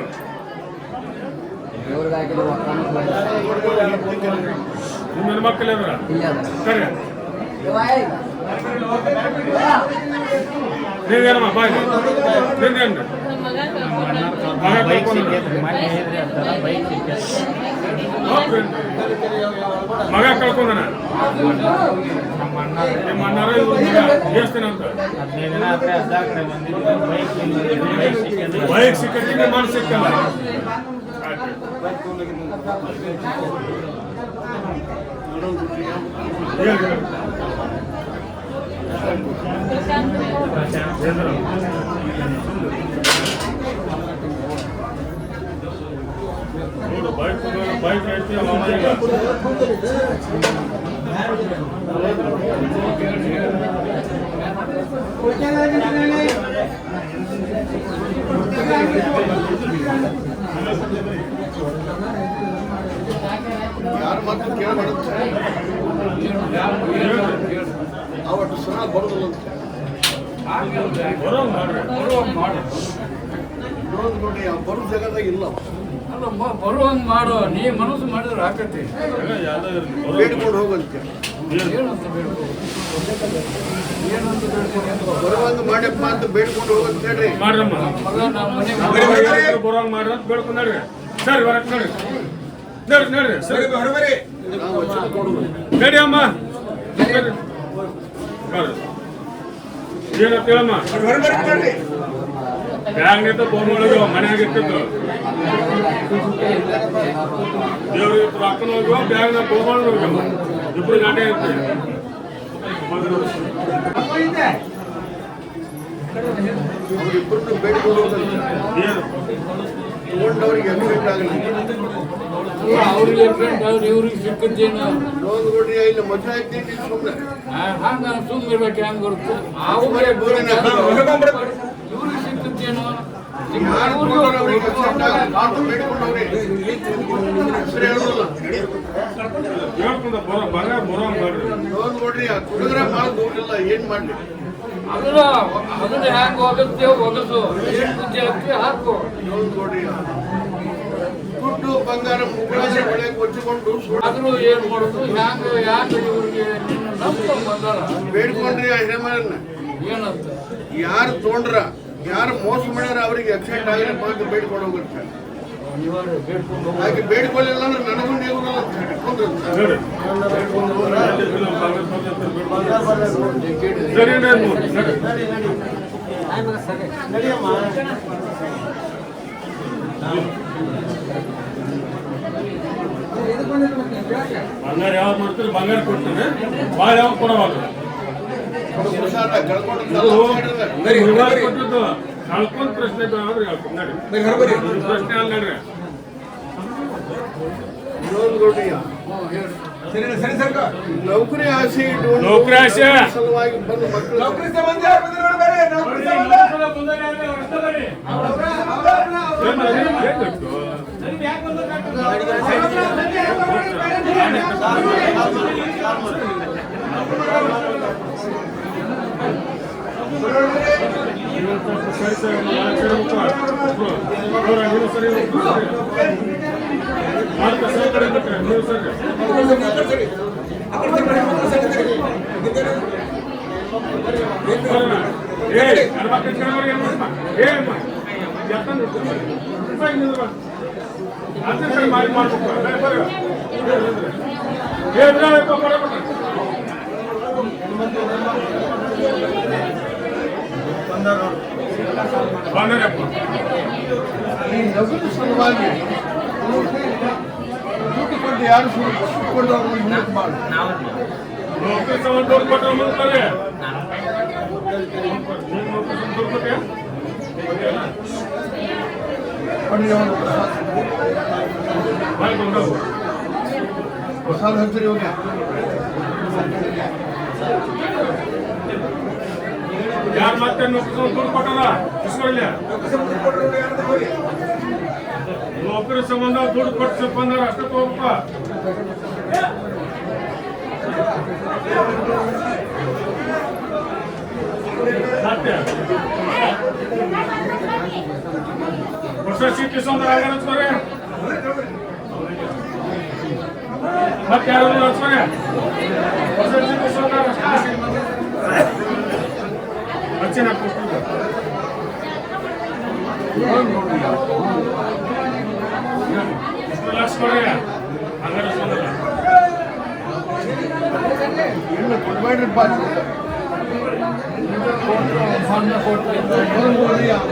ನಿಮ್ಮ ಹೆಣ್ಮಕ್ಳು ಅದ್ರ ಸರಿ ನೀವೇನಮ್ಮ ಬಾಯ್ ನಿನ್ನೇನು ಮಗ ಕಳ್ಕೊಂಡನ ನಿಮ್ಮ ಅಣ್ಣಾರ ದೇವಸ್ಥಾನ ಅಂತ ಬೈಕ್ ಸಿಕ್ಕಿ ಮನ ಸಿಕ್ಕಲ್ಲ ಬೈಕ್ ಐತಿ ಯಾರ ಮಾತು ಕೇಳಬಾರ್ದು ಅವತ್ತು ಸಹ ಬರೋದಿಲ್ಲ ನೋಡಿ ಬರೋ ಜಾಗದಾಗ ಇಲ್ಲ ಅಲ್ಲ ಬರುವಂಗೆ ಮಾಡು ನೀ ಮನಸ್ಸು ಮಾಡಿದ್ರೆ ಆಕತಿ ಬೇಡ್ಕೊಂಡು ಹೋಗಂತೆ ಏನಂತ ಬೇಡ್ಕೊ ಏನಂತ ಬೇಡ್ಕೊ ಬರುವಂಗ ಮಾಡಪ್ಪ ಅಂತ ಬೇಡ್ಕೊಂಡು ಹೋಗಂತ ಹೇಳ್ರಿ ಮಾಡ್ರಮ್ಮ ಮಗ ನಮ್ಮ ಮನೆಗೆ ಬರೋಂಗ್ ಮಾಡ್ರಿ ಅಂತ ಬೇಡ್ಕೊಂಡು ನಡ್ರಿ ಸರಿ ಹೊರಕ್ ನಡ್ರಿ ನಡ್ರಿ ನಡ್ರಿ ಸರಿ ನಾವು ವಚನ ಕೊಡುದು ನಡಿ ಅಮ್ಮ ಏನಂತ ಹೇಳಮ್ಮ ಬ್ಯಾಗ್ ನಿಂತ ಬೋರ್ನೊಳಗೆ ಮನ್ಯಾಗ ಇರ್ತಿತ್ತು ದೇವ್ರಿಗೆ ರೊಕ್ಕನ ಹೋಗ್ಯವ ಬ್ಯಾಗ್ನ ಬೋರ್ನೊಳಗೆ ಹೋಗ್ಯವ ಇಬ್ರು ಗಾಡಿ ಇರ್ತೀವಿ ಅವರಿಬ್ಬರನ್ನು ಬೇಡ್ಕೊಂಡು ಹೋಗಂತೆ ಏನು ತಗೊಂಡವ್ರಿಗೆ ಎಫೆಕ್ಟ್ ಆಗಲಿ ಅವ್ರಿಗೆ ಅವ್ರು ಇವ್ರಿಗೆ ಸಿಕ್ಕದ್ದೇನು ಲೋನ್ ಕೊಡ್ರಿ ಇಲ್ಲಿ ಮದುವೆ ಆಗ್ತೀನಿ ಸುಮ್ಮನೆ ಹಂಗ ಸುಮ್ಮನಿರ್ಬೇಕು ಹೆಂಗ್ ಬರುತ್ತೆ ಅವು ಬರೀ ಬೋರಿನ ಇವ್ರಿಗೆ ಸಿಕ್ಕದ್ದೇನು ಯಾರು ತಗೊಂಡ್ರು ಅವ್ರಿಗೆ ಎಫೆಕ್ಟ್ ಆಗಲಿ ಅಂತ ಬೇಡ್ಕೊಂಡವ್ರಿ ಹೆಸರು ಹೇಳೋದಿಲ್ಲ ಹೇಳ್ಕೊಂಡ ಬರೋಂಗ್ ಮಾಡ್ರಿ ಲೋನ್ ಕೊಡ್ರಿ ಕುಡಿದ್ರೆ ಭಾಳ ದೂರಿಲ್ಲ ಏನ್ ಮಾಡ್ಲಿ ಅದನ್ನ ಹೆಂಗ್ ಹೋಗುತ್ತೆ ಒಗಸು ಏನ್ ಬುದ್ಧಿ ಹಾಕಿ ಹಾಕು ಲೋನ್ ಕೊಡ್ರಿ ದುಡ್ಡು ಬಂಗಾರ ಮುಗುಳಾದ್ರೆ ಒಳಗೆ ಕೊಚ್ಚಿಕೊಂಡು ಆದ್ರೂ ಏನ್ ಮಾಡುದು ಹ್ಯಾಂಗ ಯಾಕೆ ಇವ್ರಿಗೆ ನಿನ್ನ ನಂಬ್ಕೊಂಡ್ ಬಂದಾರ ಬೇಡ್ಕೊಂಡ್ರಿ ಆ ಹಿರೇಮರನ್ನ ಏನಂತ ಯಾರು ತೊಗೊಂಡ್ರ ಯಾರು ಮೋಸ ಮಾಡ್ಯಾರ ಅವ್ರಿಗೆ ಎಫೆಕ್ಟ್ ಆಗಲಿ ಅಂತ ಬೇಡ್ಕೊಂಡು ಹೋಗುತ್ತೆ ಅನಿವಾರ್ಯ ಬೇಡ್ಕೊಂಡು ಹಾಗೆ ಬೇಡ್ಕೊಳ್ಳಿಲ್ಲ ಅಂದ್ರೆ ನನಗೂ ನೀವು ಹಿಡ್ಕೊಂಡ್ರಂತ ನೋಡಿ ಸರಿ ನಡ್ರಿ ಬಂಗಾರ ಯಾವ್ದು ಮಾಡ್ತೀರಿ ಬಂಗಾರ ಕೊಡ್ತೀನಿ ಭಾಳ ಯಾವ್ದು ಕೊಡವಾಗ ಪ್ರಸಾದ ಕಳ್ಕೊಂಡು ಕೊಟ್ಟಿದ್ದು ಕಳ್ಕೊಂಡ್ ಪ್ರಶ್ನೆ ಆದ್ರೆ ನಡ್ರಿ ಪ್ರಶ್ನೆ ಅಲ್ಲ ನಡ್ರಿ ಲೋನ್ ಕೊಡ್ರಿ ನೌಕರಿ ಆಸೆ ಇಟ್ಕೊಂಡು ನೌಕರಿ ಆಸೆ ಸಲುವಾಗಿ ಬಂದು ಮಕ್ಕಳು ಈ ನಗದು ಸಲುವಾಗಿ ದುಡ್ಡು ಕೊಟ್ಟು ಯಾರು ಸುಟ್ಕೊಂಡು ಅವ್ರನ್ನ ಮುಂದಕ್ಕೆ ಮಾಡಿ ಪ್ರಸಾದ ಹಚ್ಚಿರಿ ಇವಾಗ ಯಾರು ಮತ್ತೆ ದುಡ್ಡು ಕೊಟ್ಟಲ್ಲ ಇಸ್ಕೊಳ್ಳಿ ನೌಕರಿ ಸಂಬಂಧ ದುಡ್ಡು ಕೊಟ್ಟು ಬಂದಾರ ಅಷ್ಟು ತಗೋಬೇಕ ಹೊಸ ಚೀಟಿ ಸಂಬಂಧ ಹಚ್ಕೋರಿ ಮತ್ತೆ ಯಾರು ಹಚ್ಕೋರಿ ಹೊಸ ಚೀಟಿ ಸಂಬಂಧ ಹಚ್ಚಿನ ಲಕ್ಷ ಕೊಡ್ರಿ ಹಂಗಾರೆ ಇನ್ನು ಕೊಡ್ಬೇಡ್ರಿಪ್ಪ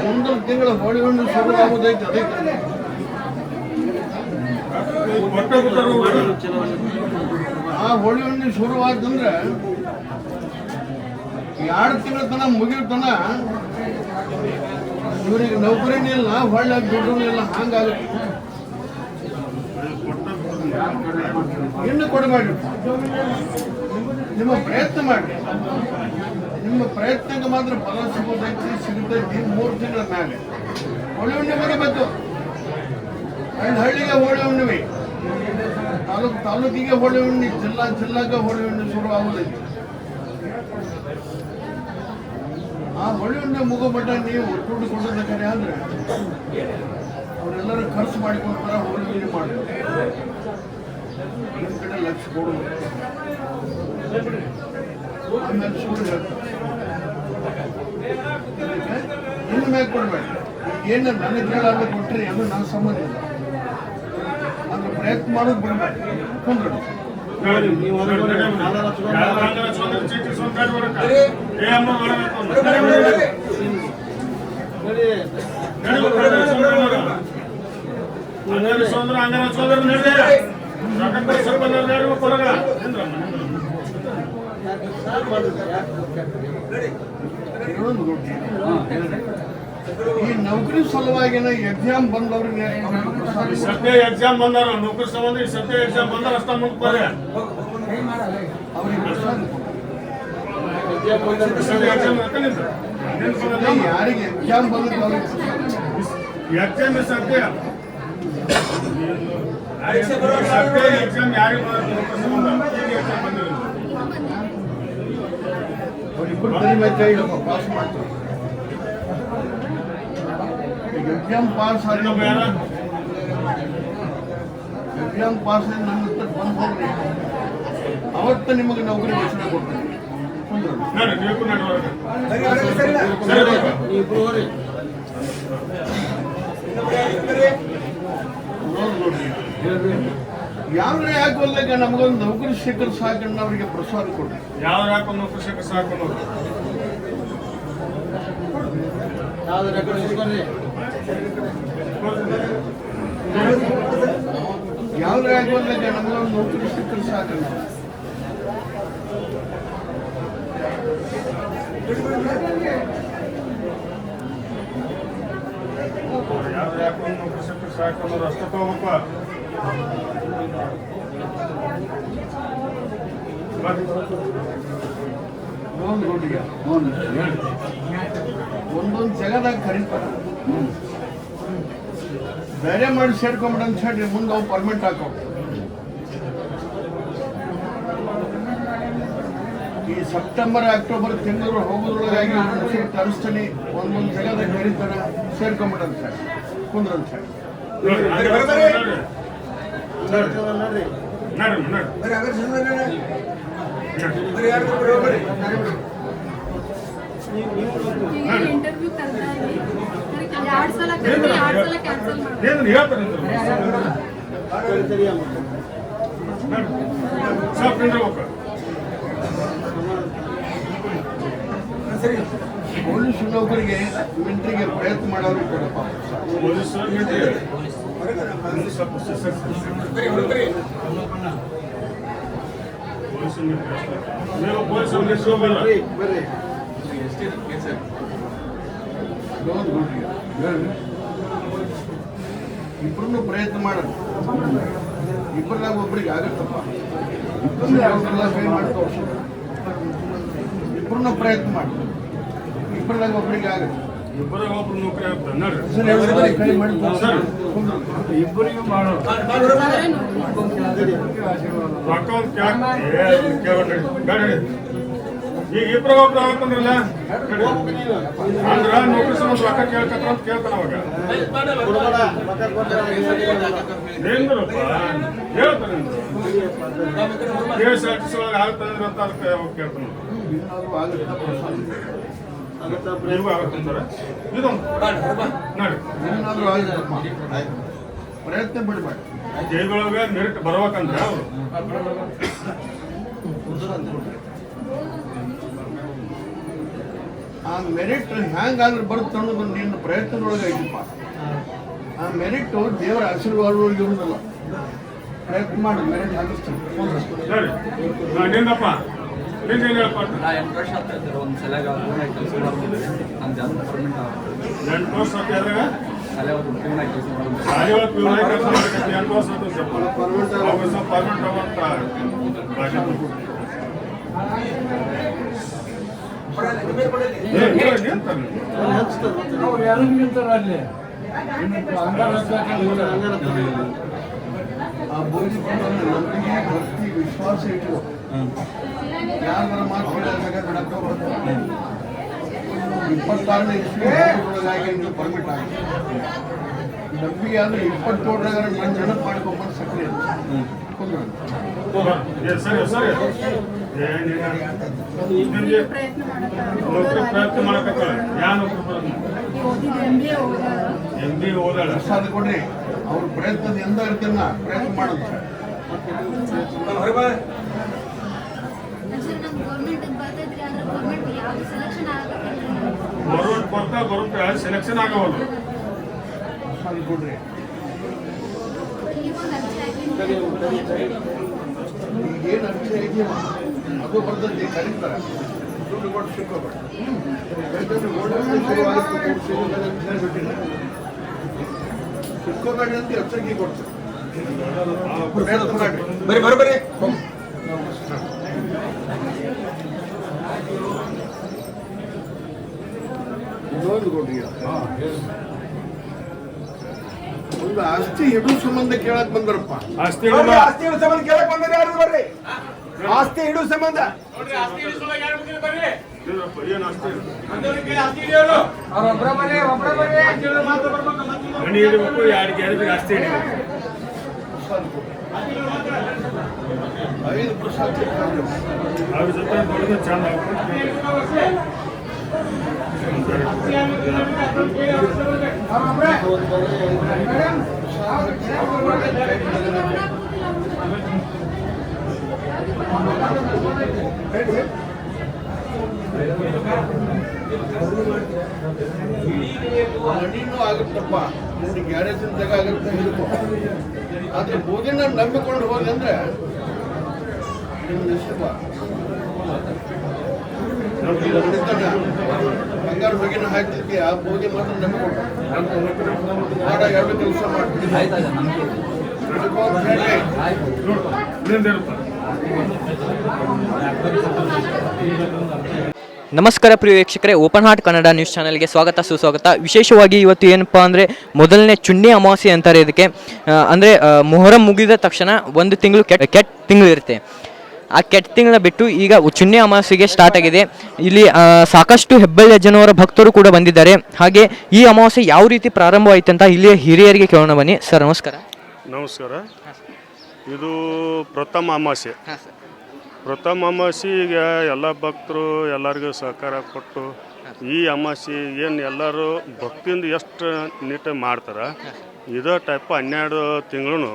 ಮುಂದಿನ ತಿಂಗಳು ಹೋಳಿ ಹುಣ್ಣು ಶುರು ಆಗುದೈತೆ ಅದಕ್ಕೆ ಆ ಹೋಳಿ ಹುಣ್ಣು ಶುರುವಾದಂದ್ರೆ 2 ತಿಂಗಳ ತನ ಮುಗಿತನ ಇವ್ರಿಗೆ ನೌಕರಿನೂ ಇಲ್ಲ ಹೊಳ್ಳೆ ದುಡ್ಡು ಇಲ್ಲ ಹಂಗಾಗುತ್ತೆ ಇನ್ನು ಕೊಡಬೇಡ್ರಿ ನಿಮ್ಮ ಪ್ರಯತ್ನ ಮಾಡಿ ನಿಮ್ಮ ಪ್ರಯತ್ನಕ್ಕೆ ಮಾತ್ರ ಫಲ ಸಿಗೋದೈತಿ ಸಿಗುತ್ತೈತಿ 3 ತಿಂಗಳ ಮೇಲೆ ಹೋಳಿ ಹುಣ್ಣಿಮೆ ಬರಬೇಕು ಹಳ್ಳಿಗೆ ಹೋಳಿ ಹುಣ್ಣಿಮೆ ತಾಲೂಕಿಗೆ ಹೋಳಿ ಹುಣ್ಣಿ ಜಿಲ್ಲಾಗೆ ಹೋಳಿ ಹುಣ್ಣಿ ಶುರು ಆಗುದೈತಿ ಆ ಹೋಳಿ ಹುಣ್ಣೆ ಮುಗೋಬಟ್ಟ ನೀವು ದುಡ್ಡು ಕೊಡೋದ ಕರೆ ಆದ್ರೆ ಅವರೆಲ್ಲರೂ ಖರ್ಚು ಮಾಡಿಕೊಂಡ್ರೆ ಹೋಳಿ ಹುಣ್ಣಿ ಮಾಡಬೇಕು ನಿಮ್ಮ ಕಡೆ ಲಕ್ಷ ಕೊಡೋದು ಆಮೇಲೆ ಸುಳ್ಳು ಹೇಳ್ತಾರೆ ಇನ್ನು ಮ್ಯಾಗ ಕೊಡ್ಬೇಡ ಏನು ನನಗೆ ಕೇಳಾದ್ರೆ ಕೊಟ್ಟರೆ ಅದು ನನ್ನ ಸಂಬಂಧ ಇಲ್ಲ ಅಂದ್ರೆ ಪ್ರಯತ್ನ ಮಾಡೋದು ಬಿಡ್ಬೇಡ ಕುಂದ್ರು ಈ ನೌಕರಿ ಸಲುವಾಗಿನ ಎಕ್ಸಾಮ್ ಬಂದವ್ರಿಗೆ ಸದ್ಯ ಎಕ್ಸಾಮ್ ಬಂದಾರ ನೌಕರಿ ಸಂಬಂಧ ಸದ್ಯ ಎಕ್ಸಾಮ್ ಬಂದಾರ ಅಷ್ಟ ಮುಂದೆ ಬರ್ರಿ ಅವ್ರಿಗೆ ಯಾರಿಗೆ ಎಕ್ಸಾಮ್ ಬಂದ್ರೆ ಎಕ್ಸಾಮ್ ಸದ್ಯ ಎಕ್ಸಾಮ್ ಯಾರಿಗೆ ನೌಕರಿ ಸಂಬಂಧ ಈಗ ಎಕ್ಸಾಮ್ ಬಂದಿಲ್ಲ ಅವರಿಬ್ಬರು ತಲೆ ಮೇಲೆ ಪಾಸ್ ಮಾಡ್ತಾರೆ ಎಕ್ಸಾಮ್ ಪಾಸ್ ಆಗಿ ಎಕ್ಸಾಮ್ ಪಾಸ್ ಆಗಿ ನನ್ನ ಹತ್ರ ಬಂದು ಹೋಗ್ರಿ ಅವತ್ತು ನಿಮಗೆ ನೌಕರಿ ಘೋಷಣೆ ಕೊಡ್ತೀನಿ ಯಾವ್ದು ಯಾಕೆ ಒಲ್ಲೆಗೆ ನಮಗೊಂದು ನೌಕರಿ ಸಿಕ್ಕರು ಸಾಕಣ್ಣ ಅವರಿಗೆ ಪ್ರಸಾದ ಕೊಡ್ರಿ ಯಾವ ಯಾಕೆ ನೌಕರಿ ಸಿಕ್ಕ ಸಾಕು ಯಾವ್ದು ಯಾಕೆ ಒಲ್ಲೆಗೆ ನಮಗೊಂದು ನೌಕರಿ ಸಿಕ್ಕರು ಸಾಕಣ್ಣ ಯಾವ ಯಾಕೆ ನೌಕರಿ ಸಿಕ್ಕ ಸಾಕು ಅನ್ನೋದು ಅಷ್ಟ ತಗೋಬೇಕ ಒಂದೊಂದು ಜಗದಾಗ ಕರೀತಾರ ಬೇರೆ ಮಾಡಿ ಸೇರ್ಕೊಂಬಿಡ ಅಂತ ಹೇಳಿ ಮುಂದೆ ಅವು ಪರ್ಮನೆಂಟ್ ಹಾಕೋ ಈ ಸೆಪ್ಟೆಂಬರ್ ಅಕ್ಟೋಬರ್ ತಿಂಗಳು ಹೋಗೋದ್ರೊಳಗಾಗಿ ತರಿಸ್ತೀನಿ ಒಂದೊಂದು ಜಗದಾಗ ಕರೀತಾರ ಸೇರ್ಕೊಂಬಿಡ ಅಂತ ಹೇಳಿ ಕುಂದ್ರ ಅಂತ ಹೇಳಿ ಇಂಟರ್ವ್ಯೂ ಕರೆದಾರಿ 2 ಸಲ ಕರೆದಿ 2 ಸಲ ಕ್ಯಾನ್ಸಲ್ ಮಾಡಿ ಏನು ಹೇಳ್ತಾರೆ ಸಾಕು ನಿಂದ್ರಬೇಕು. ಪೊಲೀಸ್ ನೌಕರಿಗೆ ಮಿಲಿಟರಿಗೆ ಪ್ರಯತ್ನ ಮಾಡೋರಿಗೆ ಕೊಡಪ್ಪ. ಪೊಲೀಸ್ ನೀವು ಪೊಲೀಸ್ ಹೋಗಲ್ಲ. ಇಬ್ಬರನ್ನು ಪ್ರಯತ್ನ ಮಾಡೋಣ. ಇಬ್ಬರದಾಗ ಒಬ್ಬರಿಗೆ ಆಗತ್ತಪ್ಪ. ಇಬ್ಬರನ್ನು ಪ್ರಯತ್ನ ಮಾಡಿ. ಇಬ್ಬರದಾಗ ಒಬ್ಬರಿಗೆ ಆಗತ್ತೆ. ಇಬ್ಬರಾಗ ಒಬ್ರು ನೌಕರಿ ಆಗ್ತದೆ ನೋಡ್ರಿ. ಕೈ ಮಾಡಿ ಇಬ್ಬರಿಗೂ ಮಾಡೋದು ರೊಕ್ಕ ಒಂದು ಈಗ ಇಬ್ಬರಾಗ ಒಬ್ರು ಆಗತ್ತಂದ್ರಲ್ಲ ಅಂದ್ರ ನೌಕರಿ ಸಂಬಂಧ ರೊಕ್ಕ ಕೇಳ್ಕತ್ರ ಅಂತ ಕೇಳ್ತಾನ ಅವಾಗ ಹೆಂಗಪ್ಪ ಹೇಳ್ತಾನೆ. KSRTC ಒಳಗೆ ಆಗ್ತಂದ್ರೆ ಅಂತ ಅದಕ್ಕೆ ಅವಾಗ ಕೇಳ್ತಾನ. ನೀವು ಆಗತ್ತಂತಾರೆ ಇದೊಂದು ನೋಡಿ ಏನಾದರೂ ಆಗತ್ತಪ್ಪ. ಪ್ರಯತ್ನ ಬಿಡಬೇಡಿ. ಜೈಗಳೊಳಗೆ ಮೆರಿಟ್ ಬರ್ಬೇಕಂದ್ರೆ ಅವರು ಆ ಮೆರಿಟ್ ಹ್ಯಾಂಗಾದ್ರೆ ಬರುತ್ತೆ ಅನ್ನೋದು ನಿನ್ನ ಪ್ರಯತ್ನದೊಳಗೆ ಐತಿಪ್ಪ. ಆ ಮೆರಿಟ್ ದೇವರ ಆಶೀರ್ವಾದದೊಳಗೆ ಇರುವುದಿಲ್ಲ. ಪ್ರಯತ್ನ ಮಾಡಿ ಮೆರಿಟ್ ಹಾಕಿಸ್ತೀನಿ. ಸರಿ ನಿಂದಪ್ಪ ನಿಂದ ಏನು ಹೇಳ್ಕೊಟ್ಟು 8 ವರ್ಷ ಆಗ್ತೈತೆ ಒಂದು ಸಲ ಕೆಲಸ ಮಾಡ್ಬೋದು. ನಮ್ಮ ಜನ ಪರ್ಮೆಂಟ್ 8 ವರ್ಷ ಆದ್ರಾಗ ಅಲ್ಲೇ ಒಂದು ಪ್ಯೂನ್ ಕೆಲಸ ಮಾಡ್ಬೋದು. ಶಾಲೆ ಒಳಗೆ ಪ್ಯೂನ್ ಕೆಲಸ ಮಾಡಕ್ಕೆ 8 ವರ್ಷ ಆಯ್ತು ಸ್ವಲ್ಪ ಪರ್ಮೆಂಟ್ ಅವಂತ ಭಾಷೆ ಅವ್ರು ಯಾರು ನಿಂತಾರ ಅಲ್ಲಿ ಅಂಗಾರ ಆ ಬೋಧಿ ನಂಬಿಕೆ ಭಕ್ತಿ ವಿಶ್ವಾಸ ಇಟ್ಟು ಯಾರ ಮಾತು ಕೇಳಿದಾಗ ಬಿಡಕ್ಕೆ ಹೋಗ್ಬಾರ್ದು. 26ನೇ ಇಸ್ವಿಯೊಳಗಾಗಿ ನೀವು ಪರ್ಮಿಟ್ ಆಗಿದೆ. ನಂಬಿಕೆ ಆದರೆ 27ರಾಗ ನನ್ನ ನೆನಪು ಮಾಡ್ಕೊಂಬಂದು ಸಕ್ರೆ ಸರಿ ಸರಿ ಪ್ರಯತ್ನ ನೌಕರಿ ಪ್ರಯತ್ನ ಮಾಡಕತ್ತ ಯಾವ ನೌಕರಿ ಬರೋದು MBA ಓದಾರ. MBA ಓದಾಳ ಪ್ರಸಾದ ಕೊಡ್ರಿ. ಅವ್ರ ಪ್ರಯತ್ನದ ಎಂದ ಇರ್ತೇನ ಪ್ರಯತ್ನ ಮಾಡೋದು. ಗೌರ್ಮೆಂಟ್ ಬರುತ್ತೆ ಸೆಲೆಕ್ಷನ್ ಆಗವಲ್ಲ. ಪ್ರಸಾದ ಕೊಡ್ರಿ. ಈಗೇನು ಅರ್ಥ ಇದೆಯೋ ಅದು ಬರ್ತದೆ ಕರೀತಾರೆ. ದುಡ್ಡು ಕೊಟ್ಟು ಸಿಕ್ಕೋಬೇಡ. ಸಿಕ್ಕೋಬೇಡಿ ಅಂತ ಎಚ್ಚರಿಕೆ ಕೊಡ್ತಾರೆ. ಪ್ರಯತ್ನ ಮಾಡಿ. ಬರ್ರಿ ಇನ್ನೊಂದು ಕೊಡ್ರಿ. ಒಂದು ಆಸ್ತಿ ಹಿಡು ಸಂಬಂಧ ಕೇಳಕ್ ಬಂದ್ರಪ್ಪ. ಆಸ್ತಿ ಆಸ್ತಿ ಹಿಡು ಸಂಬಂಧ ಕೇಳಕ್ ಬಂದ್ರೆ ಯಾರು ಬರ್ರಿ? ಆಸ್ತಿ ಹಿಡು ಸಂಬಂಧ ಏನು ಆಸ್ತಿ ಮಣಿ ಹಿಡಿಬೇಕು 2 ಗ್ಯಾರೇಜಿಗೆ ಆಸ್ತಿ ಹಿಡಿಬೇಕು. 5 ಪ್ರಸಾದ ಅವ್ರ ಜೊತೆ ನೋಡಿದ್ರೆ ಚಂದ ಮಣಿನೂ ಆಗುತ್ತಪ್ಪ. ನಿಮ್ಗೆ ಗ್ಯಾರೇಜಿನ ಜಾಗ ಆಗುತ್ತೆ ಹಿಡ್ಕೊ. ಆದ್ರೆ ಬೋಧಿನ ನಂಬಿಕೊಂಡು ಹೋಗಿ ಅಂದ್ರೆ ನಿಮ್ಗೆ ಇಷ್ಟಪ್ಪ. ಬಂಗಾರ ಬಗೆನ ಹಾಕ್ಲಿಕ್ಕೆ ಆ ಬೋಧಿ ಮಾತ್ರ ನಂಬಿಕೊಂಡು ಆಡ 2 ಕೆಲಸ ಮಾಡ್ತೀನಿ. ನಮಸ್ಕಾರ ಪ್ರಿಯ ವೀಕ್ಷಕರೇ, ಓಪನ್ ಹಾರ್ಟ್ ಕನ್ನಡ ನ್ಯೂಸ್ ಚಾನೆಲ್ಗೆ ಸ್ವಾಗತ ಸುಸ್ವಾಗತ. ವಿಶೇಷವಾಗಿ ಇವತ್ತು ಏನಪ್ಪ ಅಂದರೆ ಮೊದಲನೇ ಚುಣ್ಣಿ ಅಮಾವಾಸ್ಯೆ ಅಂತಾರೆ ಇದಕ್ಕೆ. ಅಂದರೆ ಮೊಹರಂ ಮುಗಿದ ತಕ್ಷಣ 1 ತಿಂಗಳು ಕೆಟ್ಟ ತಿಂಗಳು ಇರುತ್ತೆ. ಆ ಕೆಟ್ಟ ತಿಂಗಳ ಬಿಟ್ಟು ಈಗ ಚುಣ್ಣಿ ಅಮಾವಾಸ್ಯೆಗೆ ಸ್ಟಾರ್ಟ್ ಆಗಿದೆ. ಇಲ್ಲಿ ಸಾಕಷ್ಟು ಹೆಬ್ಬಳ್ಳಿ ಅಜ್ಜನವರ ಭಕ್ತರು ಕೂಡ ಬಂದಿದ್ದಾರೆ. ಹಾಗೆ ಈ ಅಮಾವಾಸ್ಯೆ ಯಾವ ರೀತಿ ಪ್ರಾರಂಭವಾಯಿತು ಅಂತ ಇಲ್ಲಿಯ ಹಿರಿಯರಿಗೆ ಕೇಳೋಣ ಬನ್ನಿ. ಸರ್ ನಮಸ್ಕಾರ. ನಮಸ್ಕಾರ. ಇದು ಪ್ರಥಮ ಅಮಾವಾಸ್ಯೆ. ಪ್ರಥಮ ಅಮಾವಾಸ್ಯೆಗೆ ಎಲ್ಲ ಭಕ್ತರು ಎಲ್ಲರಿಗೂ ಸಹಕಾರ ಕೊಟ್ಟು ಈ ಅಮಾವಾಸ್ಯೆ ಏನು ಎಲ್ಲರೂ ಭಕ್ತಿಯಿಂದ ಎಷ್ಟು ನೀಟಾಗಿ ಮಾಡ್ತಾರೆ ಇದೇ ಟೈಪ್ 12 ತಿಂಗಳು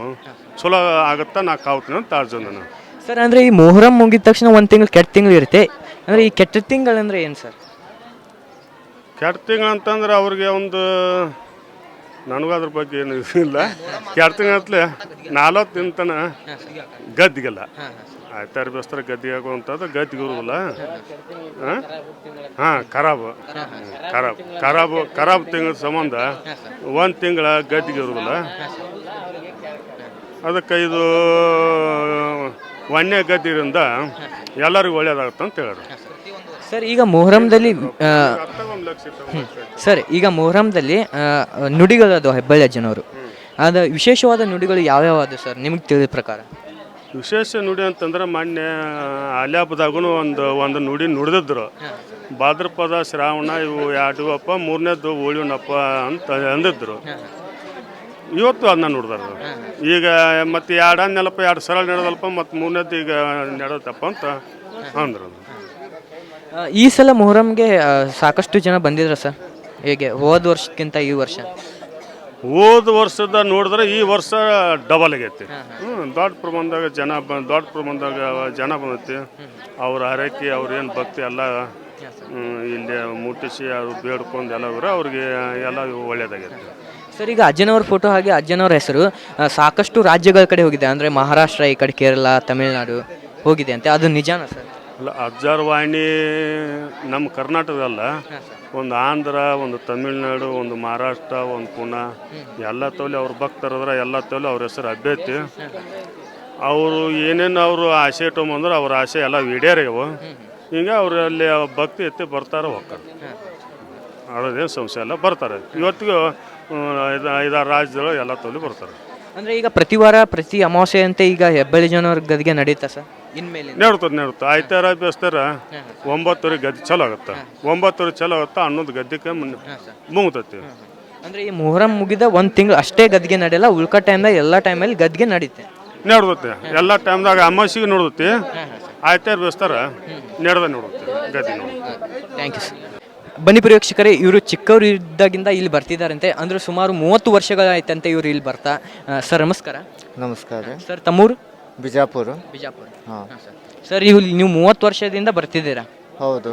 ಚಲೋ ಆಗುತ್ತಾ ನಾ ಕಾವ್ತೀನಿ ಅಂತ ಅರ್ಜುನ ನಾನು. ಸರ್ ಅಂದರೆ ಈ ಮೊಹರಂ ಮುಗಿದ ತಕ್ಷಣ ಒಂದು ತಿಂಗಳು ಕೆಟ್ಟ ತಿಂಗಳು ಇರುತ್ತೆ, ಅಂದರೆ ಈ ಕೆಟ್ಟ ತಿಂಗಳಂದ್ರೆ ಏನು ಸರ್? ಕೆಟ್ಟ ತಿಂಗಳು ಅಂತಂದ್ರೆ ಅವ್ರಿಗೆ ಒಂದು ನನಗೂ ಅದ್ರ ಬಗ್ಗೆ ಏನು ಇಲ್ಲ. ಕೆಟ್ಟ ತಿಂಗಳಂತಲೇ 40 ದಿನ ತನಕ ಗದ್ದಿಗೆಲ್ಲ ಆಯ್ತಾರು ಬೇಸ್ತಾರೆ ಗದ್ದಿಗೆ ಆಗುವಂಥದ್ದು ಗದ್ದಿಗೆ ಇರುವುದಿಲ್ಲ. ಹಾಂ ಖರಾಬ್ ತಿಂಗಳ ಸಂಬಂಧ 1 ತಿಂಗಳ ಗದ್ದಿಗೆ ಇರುವುದಿಲ್ಲ. ಅದಕ್ಕೆ ಇದು ಒಂದೇ ಗದ್ದಿರಿಂದ ಎಲ್ಲರಿಗೂ ಒಳ್ಳೇದಾಗುತ್ತೆ ಅಂತ ಹೇಳೋದು. ಸರ್ ಈಗ ಮೊಹರಂದಲ್ಲಿ ಸರ್ ಈಗ ಮೊಹರಂದಲ್ಲಿ ನುಡಿಗಳದು ಹೆಬ್ಬಳ್ಳಿ ಅಜ್ಜನವರು ಅದು ವಿಶೇಷವಾದ ನುಡಿಗಳು ಯಾವ್ಯಾವ ಅದು ಸರ್ ನಿಮಗೆ ತಿಳಿದ ಪ್ರಕಾರ? ವಿಶೇಷ ನುಡಿ ಅಂತಂದ್ರೆ ಮೊನ್ನೆ ಅಲ್ಯಾಪದಾಗೂ ಒಂದು ನುಡಿ ನುಡಿದಿದ್ರು. ಭಾದ್ರಪದ ಶ್ರಾವಣ ಇವು 2 ಹಬ್ಬ 3ನೇದು ಹೋಳಿಯಪ್ಪ ಅಂತ ಅಂದಿದ್ರು. ಇವತ್ತು ಅದನ್ನ ನುಡ್ದಾರ. ಈಗ ಮತ್ತೆ 2 ಅನ್ನೆಲ್ಲಪ್ಪ 2 ಸಲ ನಡೆದಲ್ಪ ಮತ್ತು 3ನೇದು ಈಗ ನಡೆದಪ್ಪ ಅಂತ ಅಂದರು. ಈ ಸಲ ಮೊಹರಂಗೆ ಸಾಕಷ್ಟು ಜನ ಬಂದಿದ್ರ ಸರ್, ಹೇಗೆ ಹೋದ ವರ್ಷಕ್ಕಿಂತ ಈ ವರ್ಷ? ಹೋದ ವರ್ಷದ ನೋಡಿದ್ರೆ ಈ ವರ್ಷ ಡಬಲ್ ಆಗೈತಿ. ದೊಡ್ಡ ಪ್ರಮಾಣದಾಗ ಜನ ಬಂದೈತಿ. ಅವ್ರ ಹರಕೆ ಅವ್ರೇನು ಭಕ್ತಿ ಎಲ್ಲ ಇಲ್ಲಿ ಮುಟ್ಟಿಸಿ ಅದು ಬೇಡ್ಕೊಂಡು ಎಲ್ಲ ಅವ್ರಿಗೆ ಎಲ್ಲ ಒಳ್ಳೇದಾಗೈತಿ. ಸರ್ ಈಗ ಅಜ್ಜನವ್ರ ಫೋಟೋ ಹಾಗೆ ಅಜ್ಜನವ್ರ ಹೆಸರು ಸಾಕಷ್ಟು ರಾಜ್ಯಗಳ ಕಡೆ ಹೋಗಿದೆ, ಅಂದರೆ ಮಹಾರಾಷ್ಟ್ರ, ಈ ಕಡೆ ಕೇರಳ, ತಮಿಳುನಾಡು ಹೋಗಿದೆ ಅಂತೆ, ಅದು ನಿಜಾನ ಸರ್? ಅಲ್ಲ, ಅಜ್ಜಾರ್ ವಾಹಿನಿ ನಮ್ಮ ಕರ್ನಾಟಕದಲ್ಲ, ಒಂದು ಆಂಧ್ರ, ಒಂದು ತಮಿಳ್ನಾಡು, ಒಂದು ಮಹಾರಾಷ್ಟ್ರ, ಒಂದು ಪುಣೆ ಎಲ್ಲ ತೋಲಿ ಅವ್ರ ಭಕ್ತರದ್ರ ಎಲ್ಲ ತೋಲಿ ಅವ್ರ ಹೆಸರು ಅಭ್ಯರ್ಥಿ. ಅವರು ಏನೇನು ಅವರು ಆಸೆ ಇಟ್ಕೊಂಬಂದ್ರೆ ಅವ್ರ ಆಸೆ ಎಲ್ಲ ಈಡೇರ್ಯವು. ಹಿಂಗೆ ಅವ್ರು ಅಲ್ಲಿ ಭಕ್ತಿ ಎತ್ತಿ ಬರ್ತಾರೆ ಹೋಗ್ತಾರೆ, ಅದೇನು ಸಮಸ್ಯೆ ಎಲ್ಲ ಬರ್ತಾರೆ. ಇವತ್ತಿಗೂ 5-6 ರಾಜ್ಯಗಳು ಎಲ್ಲ ತೋಲಿ ಬರ್ತಾರೆ. ಅಂದರೆ ಈಗ ಪ್ರತಿ ವಾರ ಪ್ರತಿ ಅಮಾವಾಸ್ಯೆ ಅಂತ ಈಗ ಹೆಬ್ಬಳ್ಳಿ ಜನವ್ರ ಗದಿಗೆ ನಡೀತಾ ಸರ್? ಇನ್ಮೇಲೆ ನಡೀತದೆ. ಆಯ್ತಾರ ಬೇಸ್ತಾರ 9 ಗದ್ದೆ ಚಲೋ ಆಗುತ್ತೆ. 9 ಚಲೋ ಆಗುತ್ತೆ, 11 ಗದ್ದೆಗೆ ಮುಗ್ತೈತಿ. ಅಂದರೆ ಈ ಮೊಹರಂ ಮುಗಿದ 1 ತಿಂಗಳು ಅಷ್ಟೇ ಗದ್ಗೆ ನಡೆಯಲ್ಲ, ಉಳ್ಕ ಟೈಮ್ದಾಗ ಎಲ್ಲ ಟೈಮಲ್ಲಿ ಗದ್ಗೆ ನಡೀತೆ ನಡ್ದೈತೆ. ಎಲ್ಲ ಟೈಮ್ದಾಗ ಅಮಾವಾಸ್ಯೆಗೆ ನೋಡ್ದೈತಿ, ಆಯ್ತಾರ ಬೇಸ್ತಾರ ನೋಡುತ್ತೆ ಗದ್ದೆ ನೋಡುತ್ತೆ. Thank you sir. ಬನ್ನಿ ಪ್ರೇಕ್ಷಕರೇ, ಇವರು ಚಿಕ್ಕವರು ಇದ್ದಾಗಿಂದ ಇಲ್ಲಿ ಬರ್ತಿದ್ದಾರಂತೆ, ಅಂದರೆ ಸುಮಾರು 30 ವರ್ಷಗಳಾಯ್ತಂತೆ ಇವರು ಇಲ್ಲಿ ಬರ್ತಾ. ಸರ್ ನಮಸ್ಕಾರ. ನಮಸ್ಕಾರ ಸರ್ ತಮ್ಮೂರು? ಬಿಜಾಪುರ. ಹಾಂ ಸರ್, ನೀವು 30 ವರ್ಷದಿಂದ ಬರ್ತಿದ್ದೀರಾ? ಹೌದು.